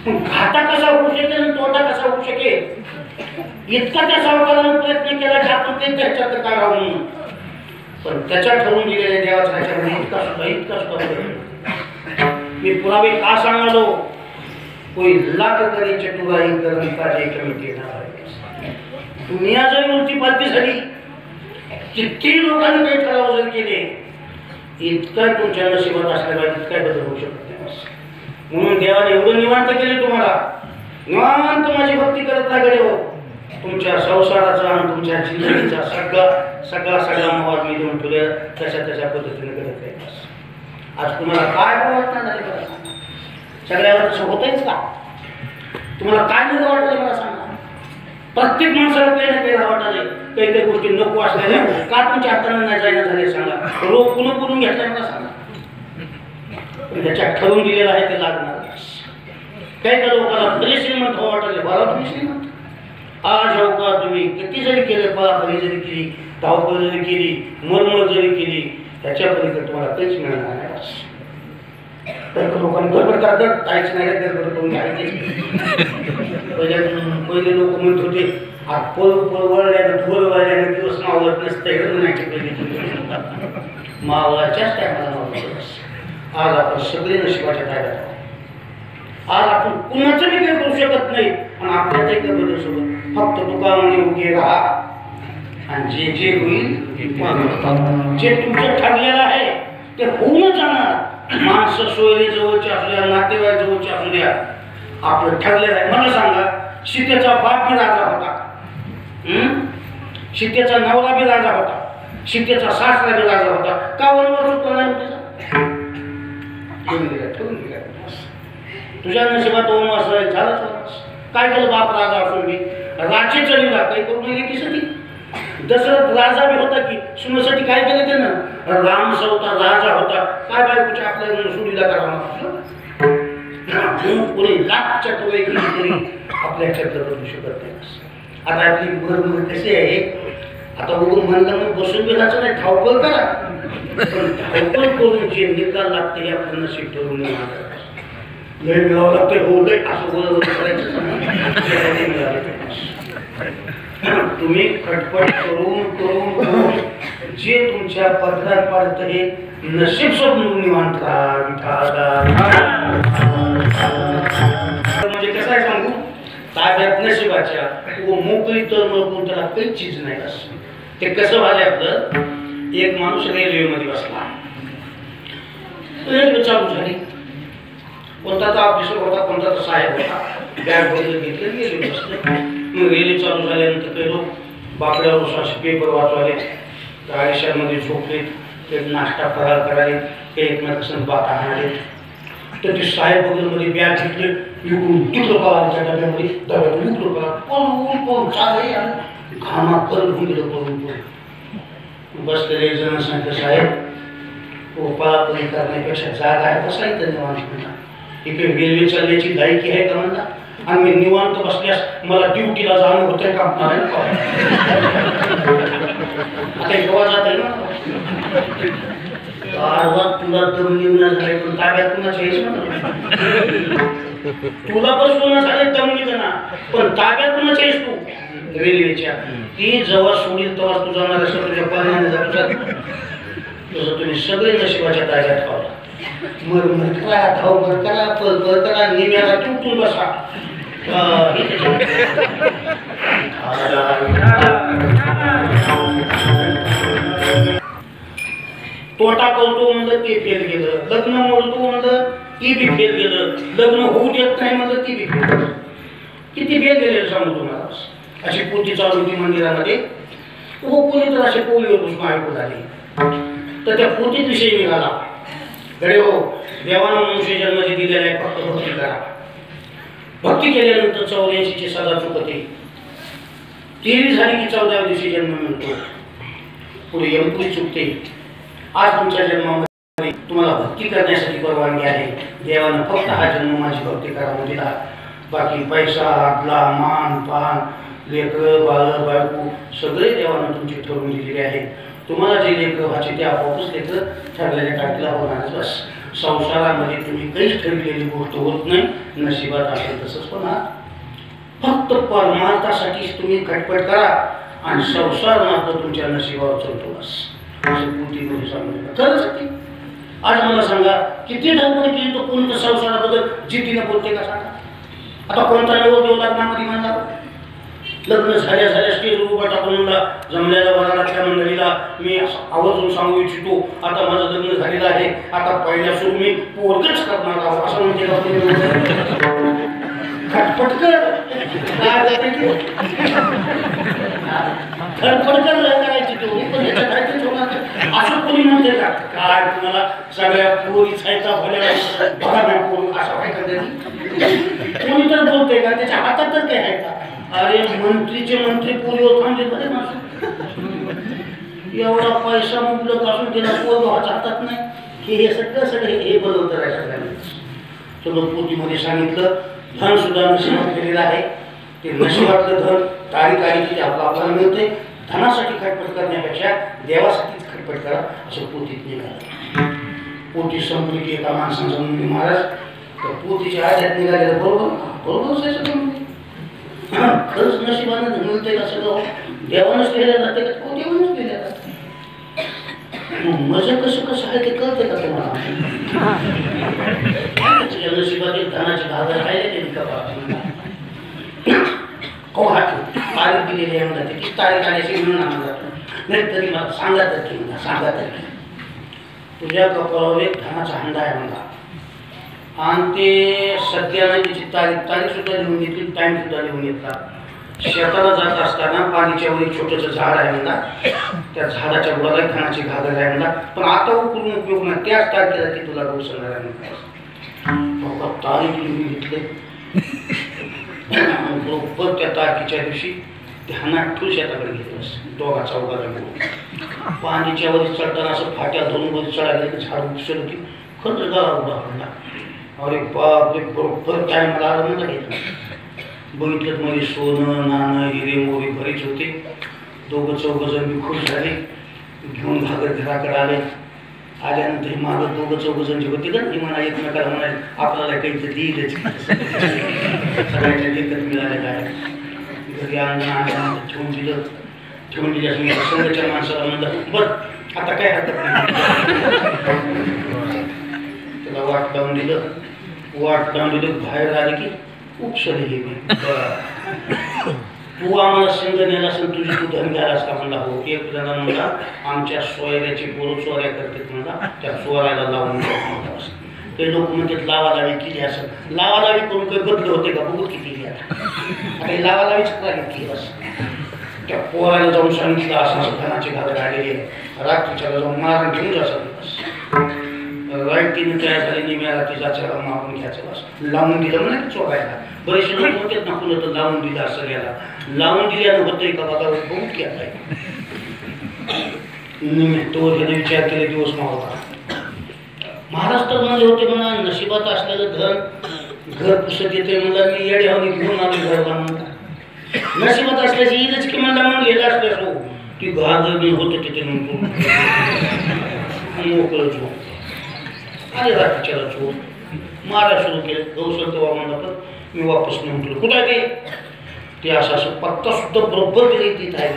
घाटा कसा होऊ शकेल आणि तोटा कसा होऊ शकेल इतका त्या सावकारानं प्रयत्न केला की आपण ते त्याच्यात काढावं म्हणून पण त्याच्या ठरवून दिलेल्या देवाचा ह्याच्यामध्ये इतका सुद्धा मी पुरावे का सांगालो कोई लाख करे चतुराई करणी पाहिजे कमी देणार दुनिया जरी उलटी पालटी झाली किती लोकांनी काही ठराव जर केले इतका तुमच्या नशिबात असल्यामुळे इतका बदल होऊ शकत नाही म्हणून देवाने एवढं निवांत केले तुम्हाला निवांत माझी भक्ती करत लागले हो तुमच्या संसाराचा आणि तुमच्या जिंदगीचा सगळा मोहार मी देऊन ठेवले तशा पद्धतीने करत आहे आज तुम्हाला काय वाटणार नाही सगळ्याला तसं होतंयच का तुम्हाला काय नाही वाटलं मला सांगा प्रत्येक माणसाला काही ना काही वाटलं काही गोष्टी नको असलेल्या का तुमच्या हाताने नाही जायला झाले सांगा रोग पुन्हा बोलून घेतला मला सांगा त्याच्यात ठरवून दिलेलं आहे ते लागणार काही लोकांना भले श्रीमंत हो वाटले बरा तुम्ही श्रीमंत आज हो का तुम्ही किती जरी केले पळापळी जरी केली धावपळ जरी केली मरमळ जरी केली त्याच्या पलीकडे तुम्हाला काहीच मिळणार नाही तर लोकांनी गडबड करतात काहीच नाही गडबड करून घ्यायचे पहिले लोक म्हणत होते पळ वळल्यानं धोल वळल्यानं दिवस मावळत नसते मावळाच्याच टायमाला मावळत आज आपण सगळे नशिबाच्या ताब्यात आज आपण कुणाचं बी काही करू शकत नाही आणि आपल्या काही बदल सोबत फक्त तुका म्हणे उगे राहा आणि जे होईल जे तुमचं ठरलेलं आहे ते होऊनच जाणार माणसं सोयरी जवळची असू द्या नातेवाईक जवळची असू द्या आपलं ठरलेलं आहे मला सांगा सीतेचा बाप बी राजा होता सीतेचा नवरा बी राजा होता सीतेचा सासरा बी राजा होता का वनवास होतो नाही त्याचा तुझ्या नशिबात वनवास झालाच काय केलं बाप राजा असून मी राजे चलीला काही करून गेली की सती दशरथ राजा बी होता की सुनेसाठी काय केलं त्यानं राम सवता राजा होता काय बायकोच्या आपल्या सुडीला करावं कोणी लाख चतुराई केली तरी आपल्या चक्र बदलू शकत नाही आता आपली बरोबर कशी आहे आता बघून म्हणलं मग बसून गेलाचं नाही धावपळ करा पण धावपळ करून जे निकाल लागते हे आपलं नशीब ठरवून लय मिळावं लागतंय हो लय असं बोलत करायचं तुम्ही खटपट करून जे तुमच्या पदरात पडतं हे नशीब सोडून निवांत म्हणजे कसं आहे सांगू ताब्यात नशिबाच्या व मोकळी तर मग त्याला काहीच चीज नाही असं. ते कसं झालंय आपलं, एक माणूस रेल्वेमध्ये बसला, रेल्वे चालू झाली, कोणता तर ऑफिसर होता, कोणता तर साहेब होता, बॅग वगैरे घेतले रेल्वे बसले. मग रेल्वे चालू झाल्यानंतर काही लोक बाकड्यावर असे पेपर वाचवाले, आयुष्यामध्ये झोपले, ते नाश्ता फराळ करायले, ते एकमेकांसंग बाता हाणाले. तर ते साहेब वगैरे मध्ये बॅग घेतले, इकडून तिकडं पळाल्या डब्यामध्ये, डब्यातून इकडं पळा, पळून पळून चालले, घामा करत होऊन गेलं पळून पळून. बसलेले एक जण सांगितलं, साहेब पळापळी करण्यापेक्षा जागा आहे कसा इथं निवांत म्हणा, इकडे रेल्वे चालण्याची लायकी आहे का म्हणला, आणि मी निवांत बसल्यास मला ड्युटीला जाणं होतंय का नाही आता गोवा जात आहे ना. तुला दम निघणं झाले पण ताब्यात कुणाच्या हेच म्हणा, तुला पण सोनं झाले दम निघणं पण ताब्यात कुणाच्या हेच तू रेल्वेच्या. ती जेव्हा सोडील तेव्हा तू जाणार असं तुझ्या पाण्याने जात तसं तुम्ही सगळे नशिबाच्या ताब्यात पावला. मर करा, धाव करा, पळ करा, निम्याला तुटून बसा. तोटा करतो म्हणलं ते फेल गेलं, लग्न मोडतो म्हणलं ती बी फेल गेलं, लग्न होऊ देत नाही म्हणलं ती बी फेल गेलं. किती फेल गेले सांगू तुम्हाला. अशी पोथी चालू होती मंदिरामध्ये, कोणी तर असे पोळीवर पुष्प ऐकू झाले, तर त्या पोथीत विषयी निघाला, गडे हो देवानं मनुष्य जन्म जे दिलेला आहे फक्त भक्ती करा, भक्ती केल्यानंतर 84ची सजा चुकते, 13 झाली की 14व्या दिवशी जन्म मिळतो, पुढे यमपुरी चुकते. आज तुमच्या जन्मामध्ये तुम्हाला भक्ती करण्यासाठी परवानगी आहे. देवानं फक्त हा जन्म माझी भक्ती करा दिला, बाकी पैसा आदला मान पान लेकरं बाळ बायको सगळे देवानं तुमची ठरवून दिलेले आहे. तुम्हाला जे लेकरं व्हायचे ते आपोआपच लेकरं ठरलेल्या टाकीला होणारच. बस संसारामध्ये तुम्ही काहीच ठरलेली गोष्ट होत नाही, नशिबात असेल तसंच होणार. फक्त परमार्थासाठी तुम्ही खटपट करा आणि संसार मात्र तुमच्या नशिबावर चालतो. बस असं कृतीमध्ये सांगितलं खरंच. आज मला सांगा किती धावपळ केली तर कोणत्या संसाराबद्दल जिद्दीने बोलते का सांगा. आता कोणता नवरदेव लग्नामध्ये म्हणला, लग्न झाल्या स्टेजवर उभा टाकून म्हणला जमलेल्या वराडातल्या मंडळीला मी आवर्जून सांगू इच्छितो, आता माझं लग्न झालेलं आहे, आता पहिल्या सुरू मी पोरगच करणार आहोत असं म्हणते का. खटपट कर करायची तेवढी पण याच्या काहीच होणार असं कोणी म्हणते का. काय तुम्हाला सगळ्या पोरी छायचा भल्या बघा पोर असं काय करते कोणी तर बोलते का, त्याच्या हातात तर काय आहे का. अरे मंत्रीचे मंत्री पोरी थांबले बरे माणसं, एवढा पैसा मुबलक असून त्याला पोर हातात नाही. हे सगळं हे बदलतं आहे सगळ्यांना. चलो पोथीमध्ये सांगितलं धन सुद्धा नशिबात केलेलं आहे, ते नशिबातलं धन तारीख आली की आपल्याला मिळते. धनासाठी खटपट करण्यापेक्षा देवासाठीच खटपट करा असं पोथीत निघालं. पोथी संपली की एका माणसाचा मुली महाराज तर पोथीच्या आध्यात निघालेलं बरोबर खरंच नशिबानं मिळते का सगळं देवानंच केल्या जाते का तो देवानंच केल्या जाते. मजा कसं आहे ते कळते का तुम्हाला. नशिबातील धनाचे घागर राहिले ते तारीख दिलेली आहे म्हणतात, ती तारीख आल्याची म्हणून आम्हाला जातो. नाही तरी मला सांगा तर की म्हणा, सांगा तर की तुझ्या कपाळावर एक धनाचा हंडा आहे म्हणा, आणि ते सध्याने तिची तारीख सुद्धा लिहून घेतली, टाईम सुद्धा लिहून घेतला. शेताला जात असताना पाणीच्या वर एक छोटंसं झाड आहे म्हणा, त्या झाडाच्या बुडाला धनाची घागर आहे म्हणा, पण आता उकरून उपयोग नाही, त्याच तारखेला ती तुला रोज सांगणार आहे म्हणा. तारीख लिहून घेतले बरोबर त्या तारखेच्या दिवशी ध्यानात ठेवून शेताकडे घेतलंस. दोघा चौघाला घेऊन पाणीच्या वर चढताना असं फाट्या धरून वर चढायला की झाड उपसर होती, खरंच गाळा उडा पडला. अरे बाप रे बरोबर टायमाला आलं म्हणलं घेतलं. बघितलं मध्ये सोनं नाणं हिरे मोरे बरेच होते. दोघं चौघं जण मी खुश झाले, घेऊन घागर घराकडे आले. आल्यानंतर मागं दोघं चौघं जण जे होते का ती म्हणा एकमेकाला म्हणाले आपल्याला काहीतरी दिलंच सगळ्यांच्या लेखत मिळालेलं आहे. घरी आणलं ठेवून दिलं, ठेवून दिल्या संघाच्या माणसाला म्हणलं बरं आता काय हरकत नाही. त्याला वाट लावून दिलं, बाहेर आले की उपसली हे मी तू आम्हाला संघ नेला असेल तुझी तू धन घ्यायलास का म्हणला हो. एक जणांना म्हणला आमच्या सोयऱ्याची पोरं चोऱ्या करतात म्हणला त्या चोरायला लावून ते लोक म्हणतात लावालावी केली असं लावालावी करून काही बदले होते का बघू किती आता लावालावीच केली असं त्या पोराला जाऊन सांगितलं असं धनाची घागर आलेली आहे रात्रीच्याला जाऊन मारण घेऊन जायचं राईटीने तयार झाली निम्या रात्रीचा चला मारून घ्यायचं असं लावून दिलं म्हणा चोरायला बरेचसे लोक होते ना कुणा तर लावून दिलं असं याला लावून दिल्यानं होतंय का बघा बघून केला तो त्याने विचार केले दिवस मावता महाराष्ट्रामध्ये होते म्हणा नशिबात असलेलं धन घर पुसत येते म्हणला मी येडे हवी घेऊन आलो घरला म्हणता नशिबात असल्याची ईदच की म्हणला म्हणून गेला असल्यास हो ती घागर घेऊन होतं तिथे मोकळं चोर आले रात्रीच्याला चोर मारा सुरू केलं गौसर तेव्हा म्हणला तर मी वापस नेऊन केलं कुठं आहे ते असं असं पत्ता सुद्धा बरोबर गेले तिथं आहे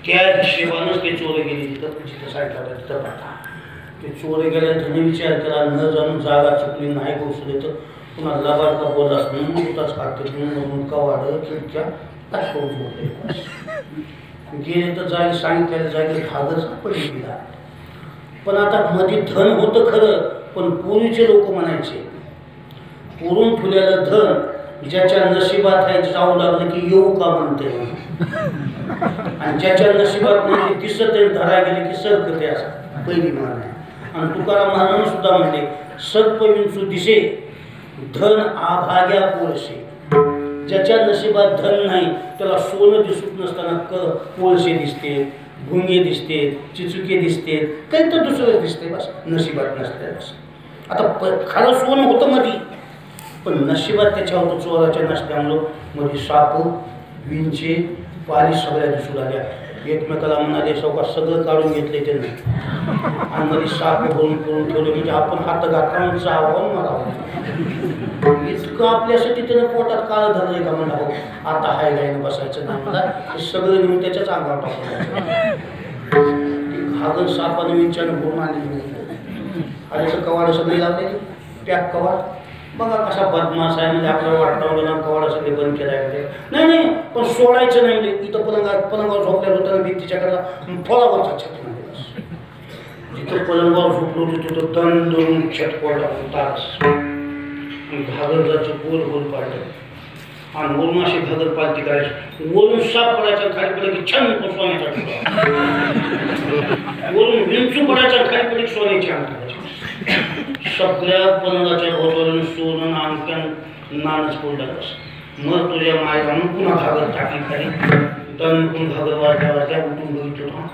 त्या हिशेबानंच ते चोरे गेले तिथं साईडला तिथं पत्ता ते चोरे गेल्या त्याने विचार केला न जाणून जागा चुकली नाही गोष्ट तर पुन्हा लबाड का बोललास म्हणून होताच काढते म्हणून कवाड खिडक्या टाकून गेले तर जागी सांगितलेल्या जागी घागरच पडली गेला पण आता मध्ये धन होतं खरं पण पूर्वीचे लोक म्हणायचे पुरून ठेवलेलं धन ज्याच्या नशिबात आहे जाऊ लागलं की येऊ का म्हणते आणि ज्याच्या नशिबात नाही दिसत आहे धरा गेले की सरकते असं पहिली मान आहे आणि तुकाराम महाराजांनी सुद्धा म्हणले सर्प विंचू दिसे धन आभाग्या पोळसे ज्याच्या नशिबात धन नाही त्याला सोनं दिसत नसताना पोळसे दिसते भुंगे दिसते चिचुके दिसते काही तर दुसरं दिसते बस नशिबात नसते बस आता खरं सोनं होतं मध्ये पण नशिबात त्याच्या होतं चोराच्या नसल्यामुळं मध्ये साप विंचे पाली सगळ्या दिसून आल्या एकमेकाला म्हणाले सौका सगळं काढून घेतले त्यांनी आणि मध्ये साप भरून करून ठेवले म्हणजे आपण हात घातला जावं मारावं इतकं आपल्यासाठी त्यानं पोटात काळ धरलंय का म्हणा हो आता हाय गायनं बसायचं नाही मला हे सगळं घेऊन त्याच्याच अंगावर टाकून घागर सापानं विंचानं भरून आणली नाही आल्याचं कवाडं सगळी लावलेली पॅक कवाड बघा कसा बदमाश आहे म्हणजे आपल्याला वाटतं ना कवाडा सगळे बंद केला आहे नाही नाही पण सोडायचं नाही म्हणजे इथं पलंगावर झोपल्या होतं भीतीच्याकडला फळावरचा छत नाही जिथं पलंगावर झोपलो होतो तिथं दंड धरून छत पडला होताच घागरचं गोल गोल पाडलं आणि वरून अशी घागर पालती करायची वरून साप पडायचा खाली पडलं की छान सोन्याचा वरून विंचू पडायचा खाली पडली की सोन्याची अंग सगळ्या पलंगाच्या भोवतालून सोनं आणखीन नानच पडलं मग तुझ्या मायला पुन्हा घागर टाकली खाली दन पण घागर वाजल्या उठून बघितलं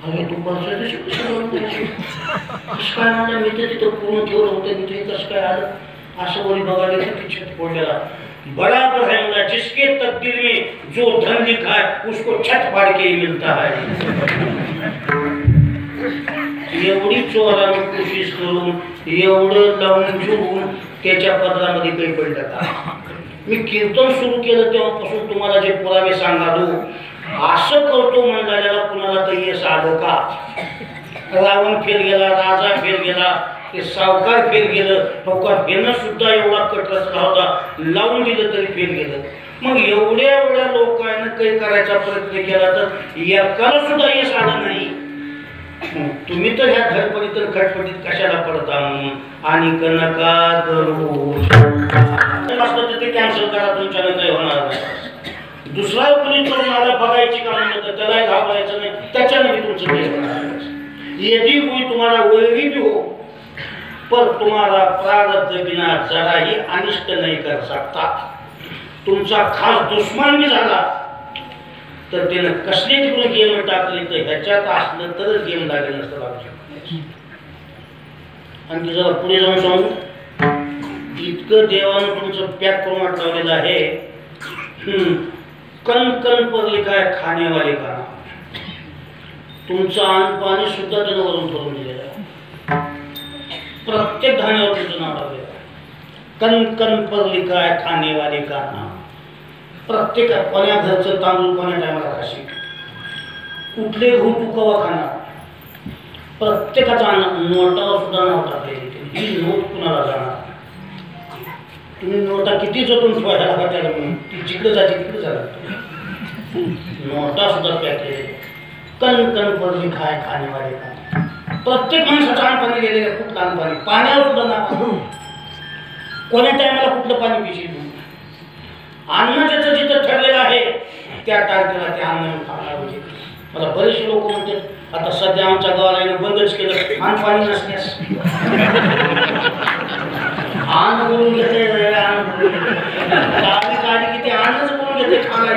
अरे तू बसायचं कसं काय म्हणलं मी तर तिथं पूर्ण ठेवलं होतं तिथे कसं काय आलं असं वरी बघायला की छत पडलेला बराबर है मुला जिसके तकदीर में जो धन लिखा है उसको छत फाड़ के ही मिलता है एवढी चोरानं कोशिश करून एवढं लावून झुकून त्याच्या पदरामध्ये काही पडलं का मी कीर्तन सुरू केलं तेव्हापासून तुम्हाला जे पुरावे सांगालो असं करतो म्हणणाऱ्याला कुणाला तर यश आलं का रावण फेल गेला राजा फेल गेला ते सावकार फेल गेलं सावकार फेलणं सुद्धा एवढा कट रचला होता लावून दिलं तरी फेल गेलं मग एवढ्या एवढ्या लोकांना काही करायचा प्रयत्न केला तर एकाला सुद्धा यश आलं नाही तुम्ही तर ह्या धडपडीत तर खटपटीत कशाला पडता आणि नका करू असलं ते कॅन्सल करा तुमच्याला काही होणार नाही दुसरा कोणी तरुणाला बघायची का म्हणलं तर त्याला घाबरायचं नाही त्याच्याने मी तुमचं काही होणार यदि कोई तुम्हारा वही भी हो पर तुम्हारा प्रारब्ध बिना जराही अनिष्ट नहीं कर सकता तुमचा खास दुश्मन भी झाला तर त्यानं कसली तिकडे गेम टाकली तर ह्याच्यात असलं तरच गेम लागेल नसतं लागू शकतो आणखी जरा पुढे जाऊन सांगू इतकं देवानं तुमचं पॅक करून वाटवलेलं आहे कण कण पर लिखा है खाने वाले का तुमचं अन्न पाणी सुद्धा त्यानं वरून करून दिलेलं आहे प्रत्येक धान्यावर तुमचं नाव टाकलेलं आहे कण कण पर लिखा है खाने वाले का नाम प्रत्येक कोण्या घरचं तांदूळ कोण्या टायमाला खाशी कुठले गहू तू कवा खाणार प्रत्येकाचा नोटावर सुद्धा नाव टाकले ही नोट कुणाला जाणार तुम्ही नोटा किती जपून ठेवायला लागला त्याला म्हणून ती जिकडे जायची तिकडे झाला नोटा सुद्धा प्याके कण कण पडली खाय खाणेवाले काय प्रत्येक माणसाचं लहानपणी गेलेलं खूप लहानपणी पाण्यावर सुद्धा ना कोण्या टायमाला कुठलं पाणी पिशील अन्न ज्याचं जिथं ठरलेलं आहे त्या तारखेला ते अन्न खाणार म्हणजे मला बरेचसे लोक म्हणतात आता सध्या आमच्या गावाला यानं बंदच केलं अन्न पाणी नसल्यास अन्न बोलून घेते अन्न बोलून काढली की ते अन्नच बोलून घेते खायला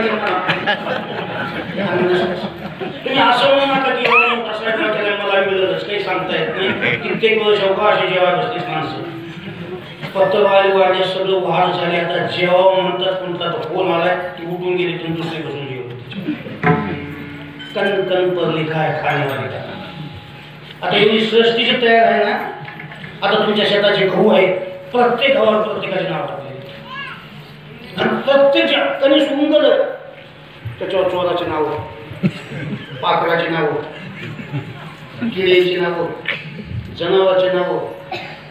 तुम्ही असं म्हणू नका की एवढा मोठा स्वयंपाक केला मला मिळालंच काही सांगता येत नाही कित्येक वर्ष अवकाश जेव्हा बसलीच माणसं पत्रवारी वाढले सगळं वाढ झाले आता जेव्हा म्हणतात कोणता तो फोन आलाय ती उठून गेली तुम्ही दुसरी बसून जेवण कण कण पडली काय खाणेवाली काय आता एवढी सृष्टीची तयार आहे ना आता तुमच्या शेताचे गहू आहे प्रत्येक गावावर प्रत्येकाचे नाव टाकले आणि प्रत्येक कणी सुकून गेलं त्याच्यावर चोराचे नाव पाखराचे नाव किडीचे नाव जनावराचे नाव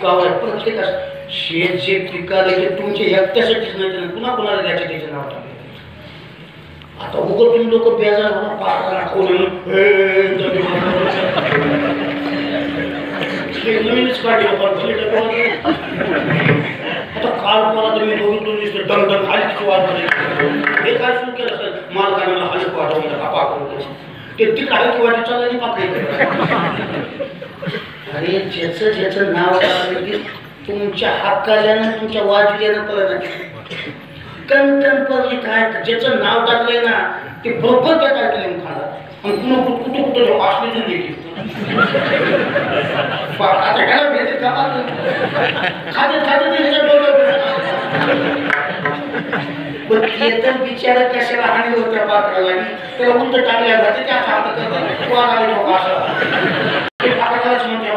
गावात प्रत्येकाच शेत जे पिकाले ते तुमचे एकट्यासाठीच नाही तर पुन्हा कुणाला द्यायचे त्याचे नाव टाकले आता उगं तुम्ही लोक बेजार होणार पाखरा खाऊन नवीनच काढली आता काल परत मी बघितलं दिसतो डंग खालीच वाजवले हे काय सुरू केलं सर मालकाने मला खाली पाठवून पाकड ते तिकडे हलकी वाटी चालली पाकडी अरे ज्याचं नाव टाकलं की तुमच्या हक्काल्यानं तुमच्या वाजल्यानं कळलं कण कण पडली काय ज्याचं नाव टाकलंय ना ते बरोबर त्या टाकले खाणार आणि पुन्हा कुठं कुठं वाचले नाही देखील आता घ्यायला भेटेल का खाते खाते पण तर बिचारा कशाला हानी होत्या पात्राला त्याला उंच टाकल्या जाते त्या हात करतात पात्रालाच म्हणते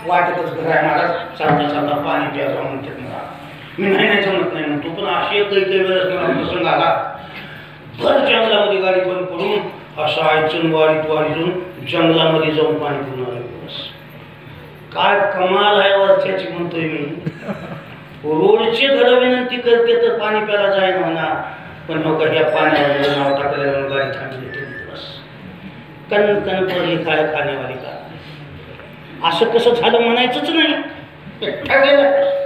वाटतच काय मला चालता चालता पाणी प्यायचं म्हणतात मला मी नाही जमत नाही म्हणतो पण अशी काही वेळेस मला प्रसंग आला भर जंगलामध्ये गाडी बंद पडून असा आयचून वारीतून जंगलामध्ये जाऊन पाणी पिऊन आलो काय कमाल आहे वरच्याची म्हणतोय मी रोडचे घर विनंती करते तर पाणी प्यायला जाईन म्हणा पण मग ह्या पाण्यावर नाव टाकल्यावर गाडी थांबली बस कण कण पडली काय खाण्यावाली का असं कसं झालं म्हणायचंच नाही ठरलेलं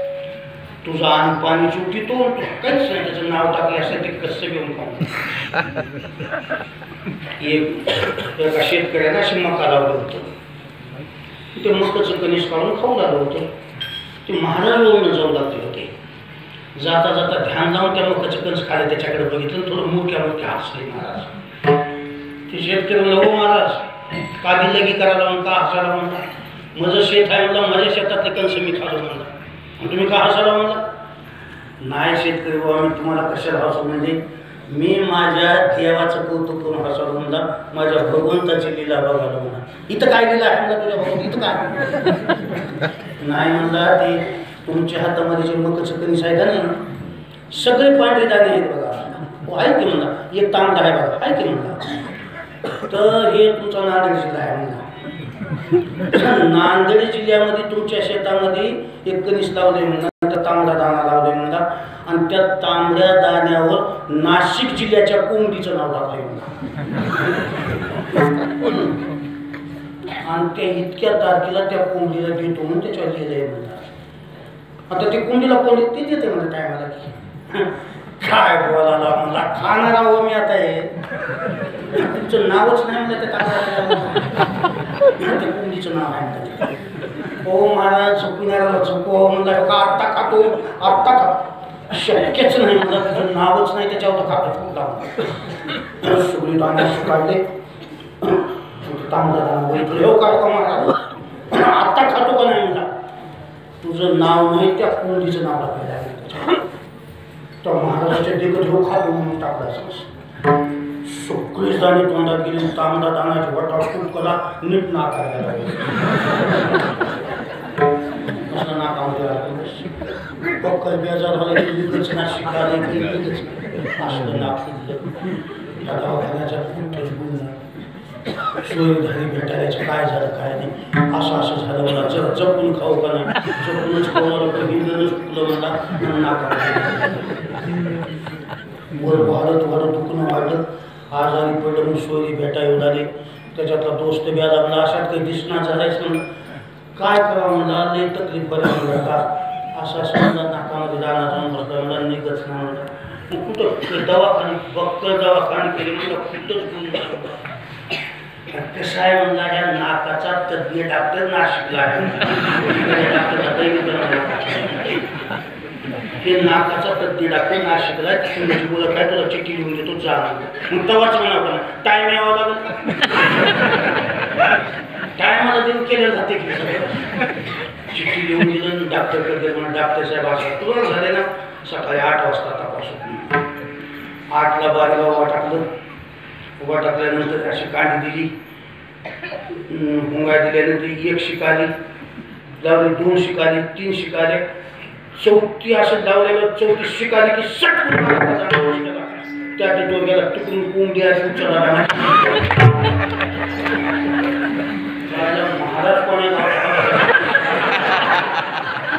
तुझं अन्न पाणी चुकी तो काहीच नाही त्याचं नाव टाकले असेल ते कसं घेऊन खाऊ एका शेतकऱ्याला अशी मका लावलं होतं ते मकाचं कणीस काढून खाऊ लागलं होतं ते महाराज वळून जाऊ लागले होते जाता जाता ध्यान लावून त्या मकाचं कणीस खाले त्याच्याकडे बघितलं थोडं मुक्या हसले महाराज ते शेतकरी म्हणलं हो महाराज का दिल्लगी करायला म्हणून का हसायला म्हणला माझं शेत आहे म्हणलं माझ्या शेतातले कणस मी खालो म्हणलं आणि तुम्ही का हसायला म्हणला नाही शेतकरी बाबा मी तुम्हाला कशाला हसू म्हणजे मी माझ्या देवाचं कौतुक करून हसावं म्हणला माझ्या भगवंताची लीला बघायला म्हणा इथं काय लीला आहे म्हणला तुझ्या भगवंत इथं काय नाही म्हणला ते तुमच्या हातामध्ये जे मकाचं कणीस आहे का नाही सगळे पांढरे दाणे आहेत बघा हो आहे की म्हणला एक तांबडा आहे बघा आहे की म्हणला तर हे तुमचा नांदेड जिल्हा आहे म्हणला नांदेड जिल्ह्यामध्ये तुमच्या शेतामध्ये एक कणीस लावले म्हणला त्या तांबडा दाणा लावले म्हणला आणि त्या तांबड्या दाण्यावर नाशिक जिल्ह्याच्या कोंबडीचं नाव टाकले म्हणला आणि त्या इतक्या तारखेला त्या कोंबडीला देतो म्हणून त्याच्यावर लिहिलंय म्हणला आता ते कोंबडीला कोंबडी ते देते म्हणलं टायमाला की काय बोलायला म्हणला खाणारा हो मी आता हे तुमचं नावच नाही म्हणलं त्या कोंबडीचं नाव आहे हो महाराज चुकणाऱ्याला चुको म्हणला का आत्ता खातो आत्ता खातो शक्यच नाही म्हणलं तुझं नावच नाही त्याच्यावर खातो खूप लावून सगळी दाणे काढले तांबडा दाणा बघितलं हो काढू का महाराज आत्ता खातो का नाही म्हणला तुझं नाव नाही त्या कोंबडीचं नाव टाकायला तर महाराजाच्या देखत हो खातो म्हणून टाकला सगळीच दाणे तोंडात गेली तांबडा दाण्याची वटा खूप कला नीट नाकायला लागली नाकामध्ये पक्कल बेजार झाला की विकच ना शिकायला असलं नाक त्या दवाखान्याच्या सोयीधारी भेटायचं काय झालं काय नाही असं असं झालं मला जर जपून खाऊ का नाही जपूनच खाऊ तर हिंदूनच फुलं मला नाका वर वाढत दुखणं वाढलं आजारी पडलं म्हणून सोयी भेटा येऊ लागले त्याच्यातला दोस्त ब्या लागला अशात काही दिसणार झालायच म्हणून काय करावं म्हणला लई तकलीफ बरं म्हणला असं असं म्हणलं नाकामध्ये दाना जाऊन बसला म्हणला निघच ना म्हणलं कुठं दवाखाने बघत दवाखाने केले म्हणलं कुठंच कसं आहे म्हणला या नाकाचा तज्ञ डॉक्टर नाशिकला हे नाकाचा तज्ञ डॉक्टर नाशिकला तुमची मुलं काय तुला चिठ्ठी लिहून देतो जा मग तेव्हाच म्हणा पण टाईम यावा लागेल टायमाला देऊन केलं जाते की चिठ्ठी लिहून दिलं डॉक्टरकडे म्हणून डॉक्टर साहेब असं तुला झाले ना सकाळी 8 वाजता तपासून 8ला बारीला उभा टाकल्यानंतर अशी कांडी दिली हुंगा दिल्यानंतर 1 शिकाली लावली 2 शिकाली 3 शिकाले 4थी असं लावलेलं 4थी शिकाली की सटकून त्या डोक्याला तुकडून कोंबडी अशी उचलला महाराज कोणी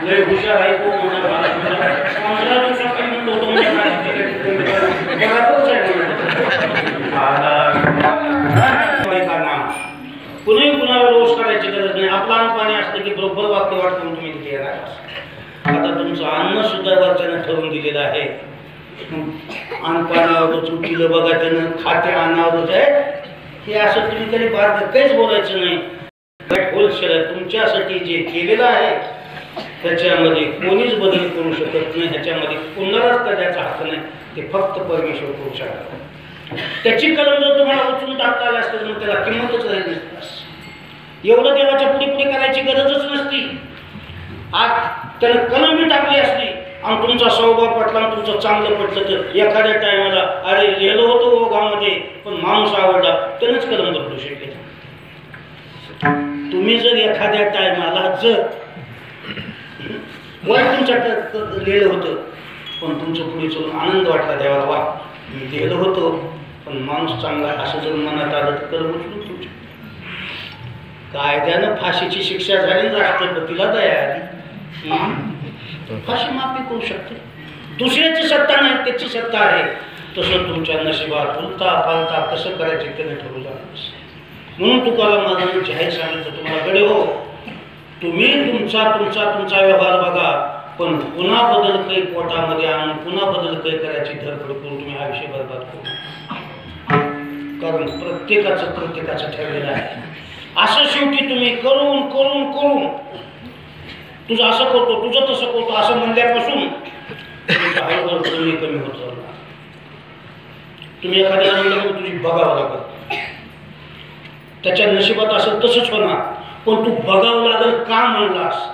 लय हुशार आहे तो 15 दिवसापर्यंत कुणी कुणाला रोष करायची गरज नाही आपलं अन्न असतं की बरोबर वाक्य वाटून तुम्ही तिथे येणार आता तुमचं अन्न सुद्धा वरच्यानं ठरवून दिलेलं आहे अन्न चुकीलं बघा त्यानं खाते अन्नावरच आहे हे असं तुम्ही तरी बाहेर काहीच बोलायचं नाही होलसेल तुमच्यासाठी जे केलेलं आहे त्याच्यामध्ये कोणीच बदल करू शकत नाही ह्याच्यामध्ये कोणालाच त्याचा हक्क नाही ते फक्त परमेश्वर करू शकतो त्याची कलम जर तुम्हाला उचलून टाकता आली असतं मग त्याला किंमतच राहिली नसती एवढं देवाच्या पुढे पुढे करायची गरजच नसती आज त्याला कलम बी टाकली असली आणि तुमचा स्वभाव पटला आणि तुमचं चांगलं पटलं तर एखाद्या टायमाला अरे गेलो होतो गावामध्ये पण माणूस आवडला त्यानंच कलम बदलू शकेल तुम्ही जर एखाद्या टायमाला जर वाईट तुमच्याकडे लिहिलं होतं पण तुमचं पुढे चलून आनंद वाटला देवाला वा मी लिहिलं होतो पण माणूस चांगला असं जर मनात आलं तर कलम उचलून तुमच्या कायद्यानं फाशीची शिक्षा झाली राष्ट्रपतीला दया आली फाशी माफी करू शकते दुसऱ्याची सत्ता नाही त्याची सत्ता आहे तसं तुमच्या नशिबात उलता पालता कसं करायचं त्याने ठरवू जाणार म्हणून तुकाराम महाराजांनी जाहीर सांगितलं तुम्हाला गडे हो तुम्ही तुमचा व्यवहार बघा पण पुन्हा बदल काही पोटामध्ये आणून पुन्हा बदल काही करायची धडपड करून तुम्ही आयुष्य बरबाद करू कारण प्रत्येकाचं ठरलेलं आहे असं शेवटी तुम्ही करून करून करून तुझं असं करतो तुझं तसं करतो असं म्हणल्यापासून हळूहळू कमी होत चालणार तुम्ही एखाद्याला म्हणलं तुझी बघावं लागत त्याच्या नशिबात असेल तसंच होणार पण तू बघावं लागेल का म्हणलास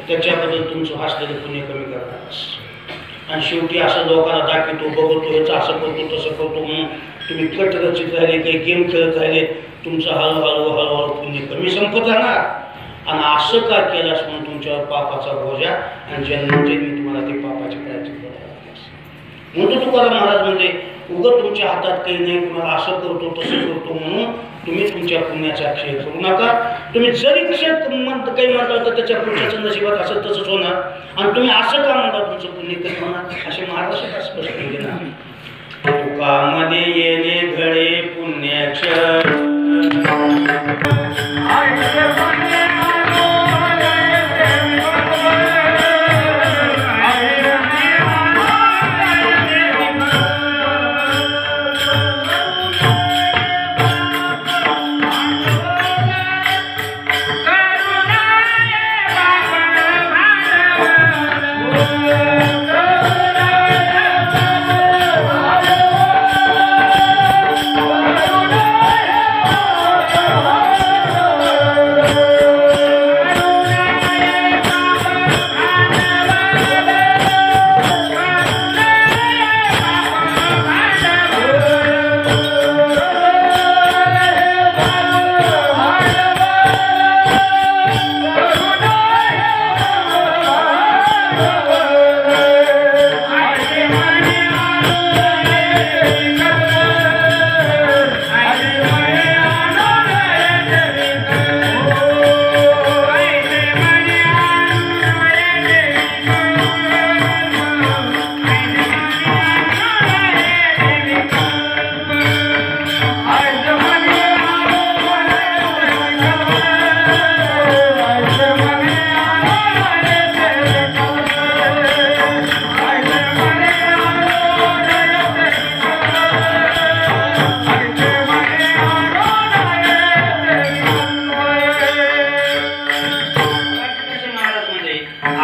त्याच्याबद्दल तुमचं हसलेलं पुण्य कमी करणारस आणि शेवटी असं लोकांना दाखवतो बघतो याचं असं करतो तसं करतो म्हणून तुम्ही कट रचित राहिले काही गेम खेळत राहिले तुमचं हळूहळू पुण्य कमी संपत राहणार आणि असं का केलास म्हणून तुमच्यावर पापाचा बोजा आणि जन्मजन्मी तुम्हाला ते पापाचे करायचे म्हणतो तुकाराम महाराज म्हणजे उगत तुमच्या हातात काही नाही तुम्हाला असं करतो तसं करतो म्हणून तुम्ही तुमच्या पुण्याचा क्षय करू नका तुम्ही जरी काही म्हटलं तर त्याच्या पुढच्या नशिबात असं तसंच होणार आणि तुम्ही असं का म्हणता तुमचं पुण्य कधी होणार असे महाराष्ट्रात स्पष्ट केलं तुकामध्ये येणे घडे पुण्यक्षर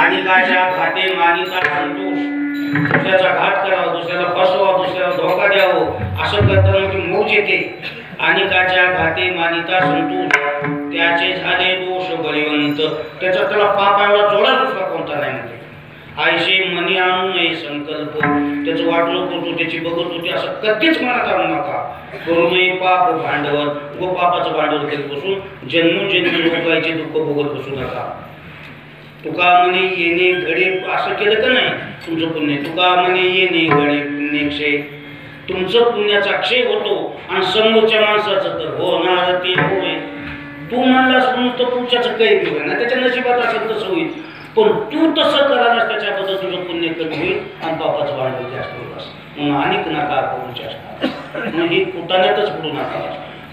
आणि काच्या घाटे मानिता संतोष, दुसऱ्याचा घात करावा, दुसऱ्याला फसवा, दुसऱ्याला धोका द्यावं, असं करताना मोठी मौज येते. आणि काच्या घाटे मानिता संतोष, त्याचे झाले दोष बळीवंत, त्याचा त्याला पाप एवढा जोडा दुसरा कोणता नाही म्हणते. आयशे मनी आणू नये संकल्प, त्याचं वाटलं करतो, त्याची बघत होती, असं कधीच मनात आणू नका. करू नये पाप भांडवल, व पापाचं भांडवल करीत बसून जन्मोजन्मी लोकांचे दुःख भोगत बसू नका. तुका म्हणे येणे घडे, असं केलं का नाही तुमचं पुण्य. तुका म्हणे येणे घडे पुण्यक्षय, तुमचं पुण्याचा क्षय होतो आणि समोरच्या माणसाचं तर होणार ते होय. तू म्हणलास म्हणून तर पुढच्याचं काही होईल ना, त्याच्या नशिबात असेल तसं होईल, पण तू तसं करायलास त्याच्याबद्दल तुझं पुण्य कमी होईल आणि पापाचं भांडवल जास्त होईल. म्हणून अनेक नका करून चेष्टा, म्हणून ही कुटाण्यातच पडू नका.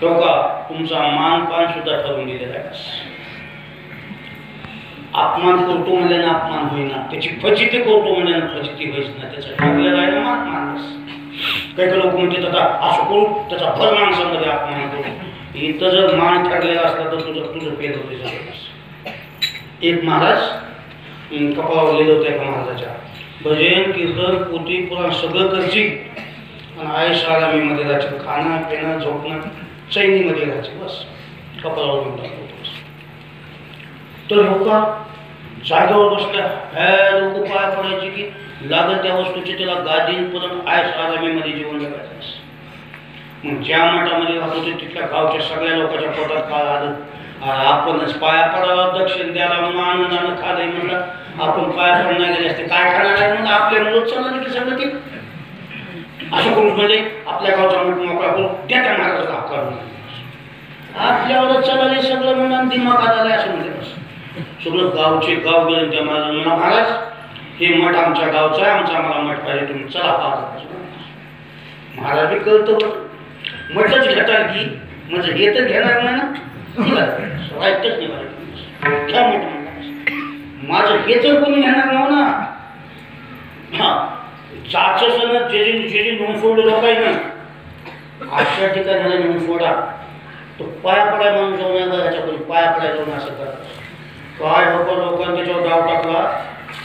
तेव्हा तुमचा मानपान सुद्धा ठरवून दिलेला आहे. अपमान करतो म्हणल्यानं अपमान होईना, त्याची फजिती करतो म्हणल्यानं फजिती होईच ना, त्याचं ठरलेलं आहे ना मानस. काही लोक म्हणतात आता असं करू, त्याचा भर माणसांमध्ये अपमान करू. इथं जर मान ठरलेला असला तर तुझं पेल होते. एक महाराज कपाळावर लिहिलं होतं एका महाराजाच्या, भजन कीर्तन पोथी पुराण सगळं करची आणि आयुष आरामीमध्ये राहायचं, खाणं पिणं झोपणं चैनीमध्ये राहायचं, बस कपाळावर म्हणतात. तर लोक जागेवर बसल्या, ह्या लोक पाय पडायचे की लागल त्या वस्तूची त्याला गादींपर्यंत आयुष आरामीमध्ये जीवन जगायचं. मग ज्या मठामध्ये राहतो तिथल्या गावच्या सगळ्या लोकांच्या पोटात काळ आलं, आपणच पाया पडावा, दक्षिण द्यायला म्हणून आनंदानं खाल्लंय म्हणलं, आपण पाया पडणार गेले असते काय खाणार आहे म्हणून आपल्या मुलं चाललं की सगळं ते असं करून म्हणजे आपल्या गावचा मठ मोकळा करून त्या त्या महाराजाला हक्कारून आपल्यावरच चालले सगळं म्हणून दिमागात आलंय असं म्हणते. सगळं गावचे गाव गेलं त्या महाराजांना, महाराज हे मठ आमच्या गावचा आहे, आमचा आम्हाला मठ पाहिजे, तुम्ही चला पाहता. महाराज बी कळतं मठच घेताल की म्हणजे हे तर घेणार नाही ना, राईटच नाही घ्या मठ म्हणतात. माझं हे तर कोणी घेणार नव्ह ना. हा जाचं सण जे जे नोंद सोडलं लोक आहे ना, अशा ठिकाणी नोंद सोडा तो पाया पडाय म्हणून जाऊन ह्याच्याकडून पाया पडाय जाऊन असं करतात. काय लोकांनी त्याच्यावर डाव टाकला,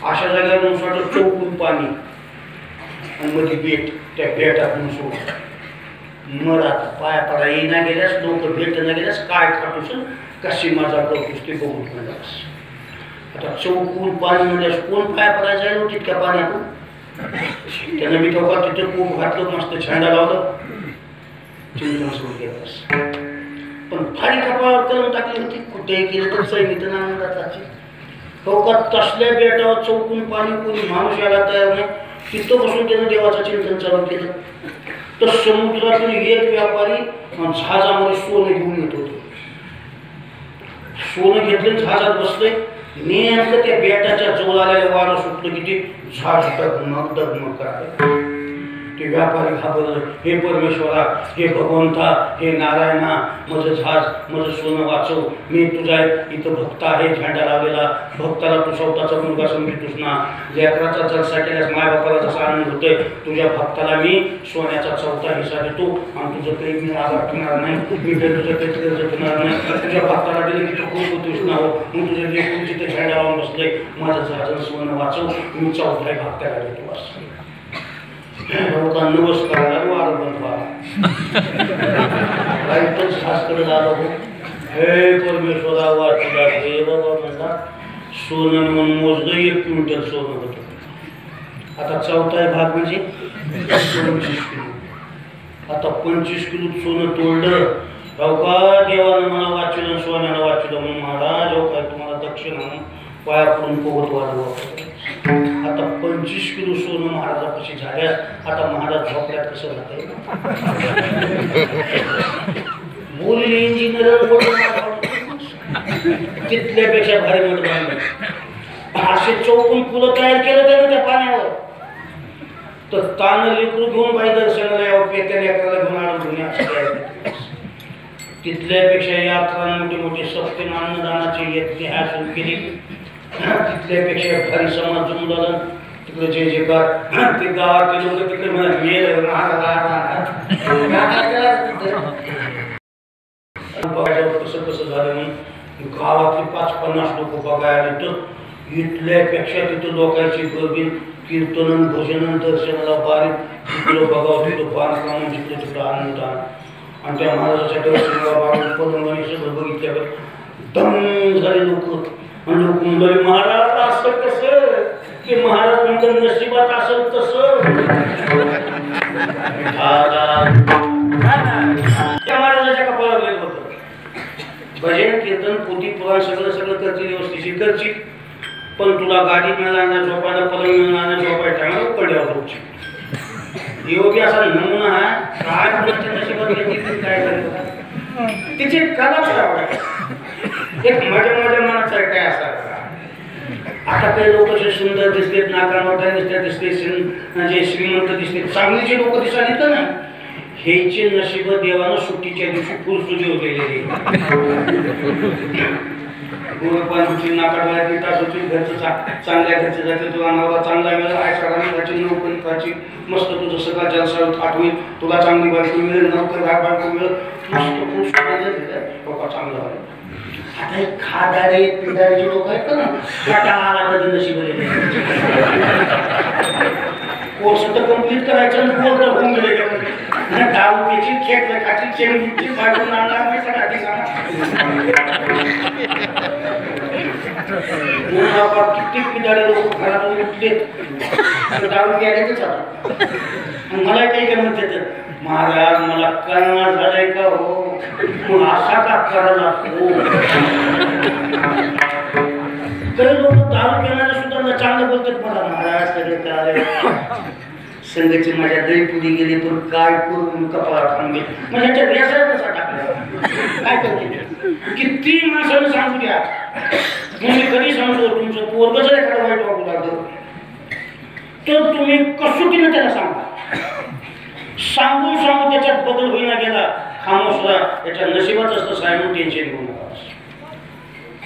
अशा जागेवर म्हणून सोडलं चौकून पाणी आणि मध्ये बेट, त्या बेटात म्हणून सोडलं. मग आता पाया पडा येईना गेल्यास, लोक भेट न गेल्यास काय खातोस कशी माझा करतोस ते बघून म्हणलास. आता चौकून पाणी म्हणल्यास कोण पाया पडायला जाईल तितक्या पाण्यातून. त्यानं मी तेव्हा तिथे खूप घातलं, मस्त छांडा लावलं, चिंतन सुरू केलं. पण फारी कपाळावर कलम टाकली होती, कुठेही केलं तर सैनिक आनंदाची. तेव्हा तसल्या बेटावर चौकून पाणी कोणी माणूस यायला तयार नाही, तिथं बसून त्यानं देवाचं चिंतन चालू केलं. तर समुद्रातून एक व्यापारी जहाजामध्ये सोनं घेऊन येत होते. सोनं घेतलं, जहाजात बसले, नेमकं त्या बेटाच्या जवळ आलेल्या वारं सुटलं की ते झाड डगमग डगमग करायला. ते व्यापारी घाबरले, हे परमेश्वरा, हे भगवंता, हे नारायणा, माझं झाज, माझं सोनं वाचव, मी तुझा इथं भक्त आहे, झेंडा लावलेला, भक्ताला तू स्वतःचा मुलगा समजतोस ना, लेकराचा जलसा केल्यास मायबापाला जसा आनंद होतोय, तुझ्या भक्ताला मी सोन्याचा चौथा हिस्सा देतो आणि तुझं काही मी आवाटणार नाही, मी तुझं काही जपणार नाही, तुझ्या भक्ताला दिले की तू खूप होतोस ना हो, मी तुझ्या लेकरून तिथे झेंडा लावून बसले, माझं झाजं सोनं वाचव, मी चौथा भक्ताला देतो. असं नमस्कार वार बनवा शास्त्र झालं. हे परमेश्वरा वाचला हे बाबा म्हणला, सोनं म्हणून मोजलं 1 क्विंटल सोनं होतं. आता चौथा भाग म्हणजे 25 किलो. आता 25 किलो सोनं तोडलं. का देवानं मला वाचलं, सोन्यानं वाचलं म्हणून महाराज हो काय तुम्हाला दक्षिण म्हणून पाया पडून पोहत वाढवा. आता 25 किलो सोनं महाराजापाशी झाल्यास आता महाराज झोपल्यात कसं राहते. बोलले इंजिनियर तिथल्यापेक्षा भारी मोठ बांधले. असे चौकून फुलं तयार केलं त्यानं त्या पाण्यावर. तर तान लेकरू घेऊन बाई दर्शनाला यावं, पेत्या लेकराला घेऊन आणून तिथल्यापेक्षा यात्रा मोठी मोठी सत्य अन्नदानाची यज्ञ सुरू केली. तिथल्यापेक्षा भारी समाज जमून झाला. तिकडे जे जे ते गावात लोक तिकडे कसं कसं झालं नाही. गावातले 50-50 लोक बघायला तर इथल्यापेक्षा तिथं लोकांची गर्दी कीर्तन भजन दर्शनाला बारीक तिकडं बघावं तिथं बांधकाम जिकडे तिकडं आनंद आणि त्या महाराजाच्या दर्शनाला पदंगाने सगळं बघितल्यावर दम झाले लोक आणि लोक म्हणले महाराज असं कसं की महाराज म्हणजे नशिबात असेल तसं त्या महाराजाच्या कपाळावर गेलं होतं भजन कीर्तन पोथी पुराण सगळं सगळं करतील व्यवस्थित करशील पण तुला गाडी मिळणार झोपायला पलंग मिळणार झोपायला टाळा पडल्यावर झोपची योगी असा नमुना आहे काय नशिबात काय करायचं तिची कला एक माझ्या मनाचा काय असा आता काही लोक जे सुंदर दिसतात नाकानोटा दिसते म्हणजे श्रीमंत दिसते चांगलीचे लोक दिसायला येतं ना हेचे नशीब देवानं सुट्टीच्या दिवशी फुल सुजी गेलेली गोरपांची नाकाडवायची तास होती घरचं चांगल्या घरचे जाते तुला नवरा चांगला मिळेल आय सगळ्यांची नोकरी करायची मस्त तुझं सगळं जलसा आठवीत तुला चांगली बायको मिळेल नोकर बायको मिळेल मस्त फुल सुद्धा चांगलं आहे आता एक खादारे पिदारीचे लोक आहेत का ना काटा आला कधी नशीब कोर्स तर कंप्लीट करायचं आणि कोर्स तर होऊन गेले दहावीची खेळ खाची चेंबूची पाठवून आणणार नाही सगळ्या किती पिदारे लोक घरातून उठले दारू घ्यायचंच आता मला काही काय म्हणते महाराज मला कळणार झालंय का हो मग असा का करायला हो काही लोक दारू घेणारे सुद्धा चांगलं बोलतात मला महाराज सगळे काय संघाची माझ्या दही पुढी गेली पण काय करून कपाळा खाऊन गेली म्हणजे ह्याच्या व्यवसाय कसा टाकला काय करते किती माणसानं सांगू द्या मी कधी सांगतो तुमचं पोरग जर एखादं वाईट वागू लागलं तर तुम्ही कसोटीनं त्याला सांगा सांगून सांगून त्याच्यात बदल होईना गेला खामोशला याच्या नशिबात असतं सायमन टेन्शन घेऊ नका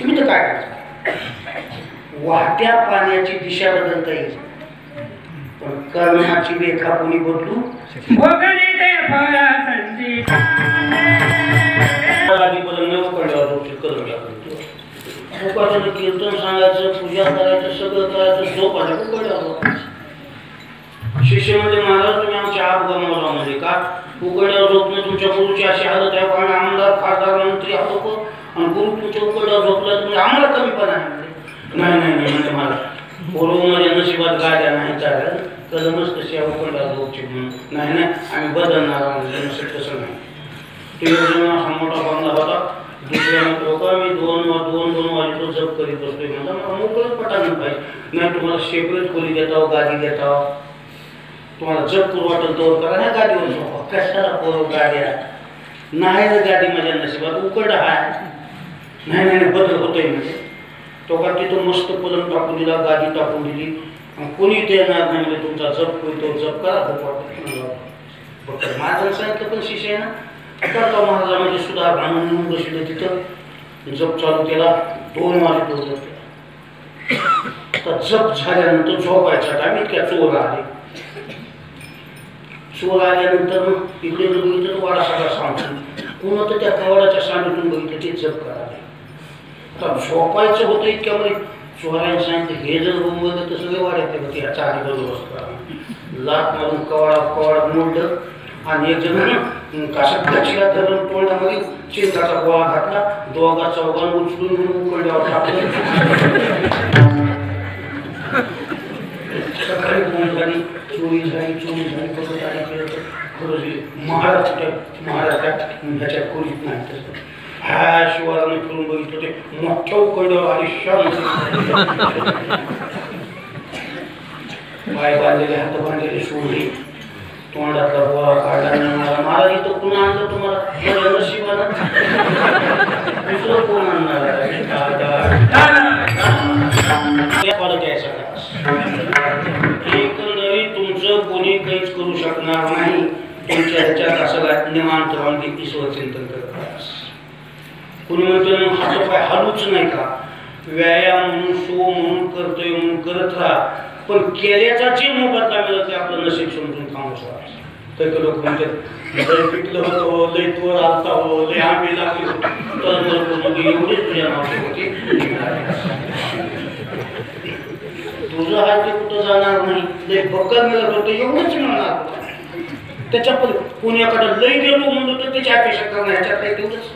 तुम्ही तर काय करता वाहत्या पाण्याची दिशा बदलता येईल पण कर्माची रेखा कोणी बदलू कीर्तन सांगायचं पूजा करायचं सगळं करायचं झोप आलं शिष्य म्हणजे महाराज तुम्ही आमच्या आप गमावला म्हणजे का उकड्यावर झोपणे तुमच्या गुरुची अशी हालत आहे कारण आमदार खासदार मंत्री लोक आणि गुरु तुमच्या उकड्यावर झोपला तुम्ही आम्हाला कमीपणा आहे नाही म्हणजे मला बरोबर माझ्या नशिबात गाड्या नाही चालेल कदमच कशी उकड्यावर झोपची म्हणून नाही आम्ही बदलणार म्हणजे नसेल तसं नाही तो योजना हा मोठा बंगला होता दुसऱ्या लोक मी दोन वाजेतो जप करीत बसतोय म्हणता मला मोकळच पटायला पाहिजे नाही तुम्हाला सेपरेट खोली देता गादी देता तुम्हाला जग करू वाटेल तर करा ना गाडीवर झोपा कशाला पोरव गाड्या नाही ना गाडी माझ्या नशिबात उकड आहे नाही बदल होतोय म्हणजे तो का तिथं मस्त पलंग टाकून दिला गादी टाकून दिली कोणी देणार नाही म्हणजे तुमचा जप होतो जप करा माझं सांगितलं पण शिष्य आहे ना करता महाराजामध्ये सुद्धा ब्राह्मण बसले तिथं जप चालू केला 2 वाजे तो जप केला जप झाल्यानंतर झोपायचा टाइम इतक्या चोर आले चोर आल्यानंतर मग इकडे बघितलं तर वाडा सगळा सांगतो कोण तर त्या कवाडाच्या सांडून बघितलं ते जप करायला आता झोपायचं होतं इतक्यामध्ये चोरायला सांगितलं हे जर बोंबलं तर सगळे वाड्यात ते ह्याच्या आधी बंदोबस्त करा लाट मारून कवाडा मोडलं आणि एक जण काशात कचीला धरून तोंडामध्ये चिंताचा गोळा घातला दोघा चौघांना उचलून उकड्यावर टाकलं सकाळी फोन झाली चोरी झाली परत आली खरं महाराष्ट्रात ह्याच्या खोलीत नाही तसं ह्या शिवाराने फिरून बघितलं ते मोठ्या उकड्यावर आयुष्यात पाय बांधलेले हात बांधलेले सोडले तोंडातला गोळा काढला नाही महाराज इथं पुन्हा आणलं तुम्हाला नशिबानं दुसरं कोण आणणार एकंदरीत तुमचं कोणी काहीच करू शकणार नाही तुमच्या ह्याच्यात असं निवांत राहून ईश्वर चिंतन करत कोणी म्हणतो हातपाय हलूच नाही का व्यायाम म्हणून शो म्हणून करतोय म्हणून करत राहा पण केल्याचा जे मोबदला मिळत ते आपलं नशीब समजून कामाचं काही लोक म्हणतात लय पिकलं होतं लय तोर आलता हो लय आंबे लागले तर एवढेच तुझ्या नावाचे होते तुझं आहे ते कुठं जाणार नाही, लय बक्कल मिळत होतं एवढंच मिळणार. त्याच्या पुण्याकडे लई गेलो म्हणतो तर त्याची अपेक्षा करणार, ह्याच्यात काही तेवढंच.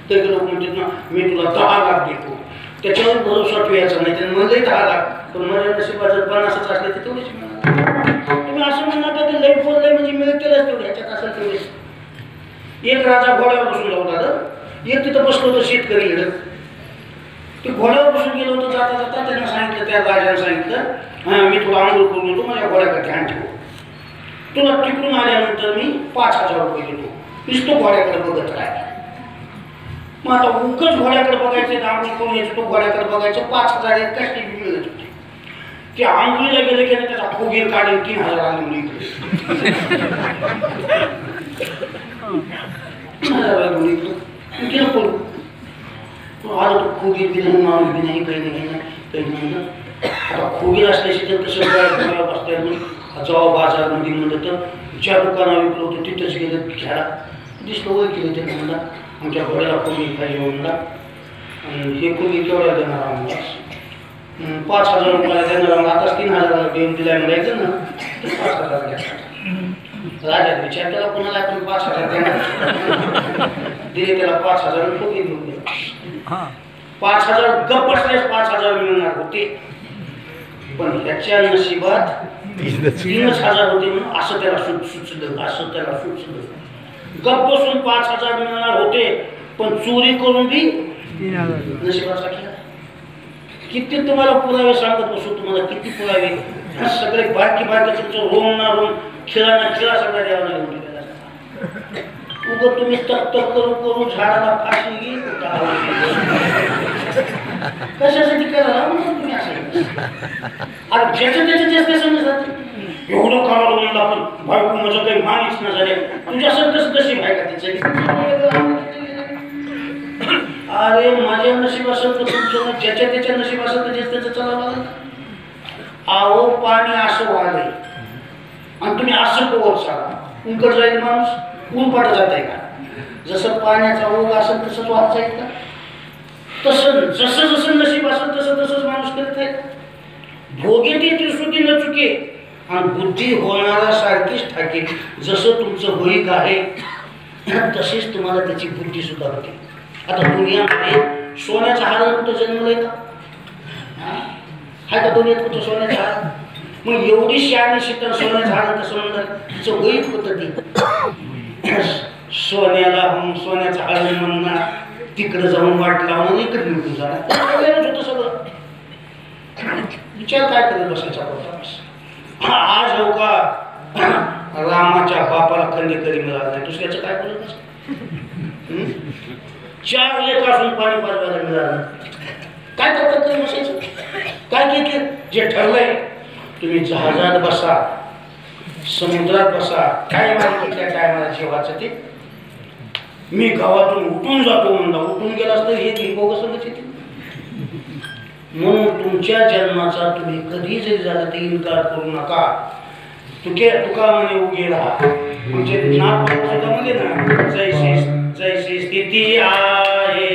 ते लोक म्हणतात ना मी तुला 10 लाख देतो, त्याच्यावर भरोसा ठेवायचा नाही. त्याने म्हणलंही 10 लाख, पण माझ्या नशिबात जर 50च असले तर तेवढेच मिळणार. तुम्ही असं म्हणणार का ते लई बोललंय म्हणजे मिळतेलच तेवढे, ह्याच्यात असेल तेवढेच. एक राजा घोड्यावर बसून जाऊ लागला, एक तिथं बसलो होतं शेतकरी इकडं. ते घोड्यावर बसून गेलो होतं, जाता जाता त्यांना सांगितलं, त्या राजाने सांगितलं हां मी तुला आंघोळ करून देतो, माझ्या घोड्याकडे ध्यान ठेव, तुला तिकडून आल्यानंतर मी 5000 रुपये देतो, नुसतं घोड्याकडे बघत राह. मग आता उकच घोड्याकडे बघायचं, आंघोळ करून यायचं, तो घोड्याकडे बघायचं. 5000 एक कष्टी मिळत होते. ते आंघोळीला गेले की त्याचा खोगीर काढून 3000 आले म्हणून इकडे 3000 आले म्हणून इकडे केलं पडू. आलं तो खोगीर बी नाही, माणूस बी नाही, काही नाही. आता खोगीर असल्याशी तर कसं घोड्यावर बसता येईल. जेव्हा बाजारमध्ये म्हणलं तर ज्या दुकानावर विकलं होतं तिथंच गेलं, खेळा दिसलं वय केलं ते म्हणला आमच्या घोड्याला खोगीर पाहिजे म्हणला. आणि हे खोगीर केवढ्या देणार आम्हाला? 5000 रुपयाला देणार, आताच 3000 देऊन दिलाय म्हणायचं ना, 5000 घ्या. राजा विचार केला कोणाला आपण 5000 देणार, दिले त्याला 5000 खोगीर घेऊन दिला. 5000 गप्प बसल्यास 5000 मिळणार होते, पण ह्याच्या नशिबात 3000 होते म्हणून असं त्याला सुचलं. गप्प बसून 5000 मिळणार होते, पण चोरी करून बी नशिबाचा खेळ. किती तुम्हाला पुरावे सांगत बसू, तुम्हाला किती पुरावे. सगळे बाकी तुमचं रोम ना रोम, खेळा सगळ्या देवाला घेऊन गेला. उगं तुम्ही तक करून झाडाला फाशी घे कशासाठी करा तुम्ही असं. अरे ज्याचं त्याचं समजतात. एवढं करावं म्हणलं आपण बायको माझं काही माणीच न झाले, तुझ्यासारखंच नशीब आहे का त्याचं? अरे माझ्या नशीब असेल तर तुमचं, ज्याच्या त्याच्या नशीब असेल तर त्याचं चला लागेल. आहो पाणी असं वाढलंय आणि तुम्ही असं पोवर सांगा, उंकट जाईल माणूस, ऊन जात आहे का? जसं पाण्याचा ओघ असेल तसंच वाहत जाईल का? तसं जसं नशीब असेल तसंच माणूस करत आहे. भोगे ती त्रिसुती न चुके आणि बुद्धी होणारा सारखीच ठाके. जसं तुमचं होईक आहे तशीच तुम्हाला त्याची बुद्धी सुद्धा होते. आता दुनियामध्ये सोन्याचा हार कुठं जन्मलंय का? आहे का दुनियेत कुठं सोन्याचा हार? मग एवढी शहाणी शिकल सोन्याचा हार कसं म्हणतात, तिचं होईक होतं ते. सोन्याचा हार म्हणणार, तिकडं जाऊन वाट लावून इकडे निघून जाणार होतं सगळं. विचार काय करत बसायचा होता. आज हो का रामाच्या बापाला खंडेकरी मिळाला नाही, दुसऱ्याचं काय बोलत असं. 4 लेख असून पाणी पाजवायला मिळालं, काय करतात तरी बसायचं. काय की जे ठरलंय, तुम्ही जहाजात बसा, समुद्रात बसा, काय माहिती त्या टायमाला जेवायचं ते. मी गावातून उठून जातो म्हणला, उठून गेलास तर हे बोगसच येते. म्हणून तुमच्या जन्माचा तुम्ही कधी जरी झाला तरी इन्कार करू नका. तुका म्हणे उगे राहा, म्हणजे नाथ सुद्धा म्हणे ना, जैसी स्थिती आहे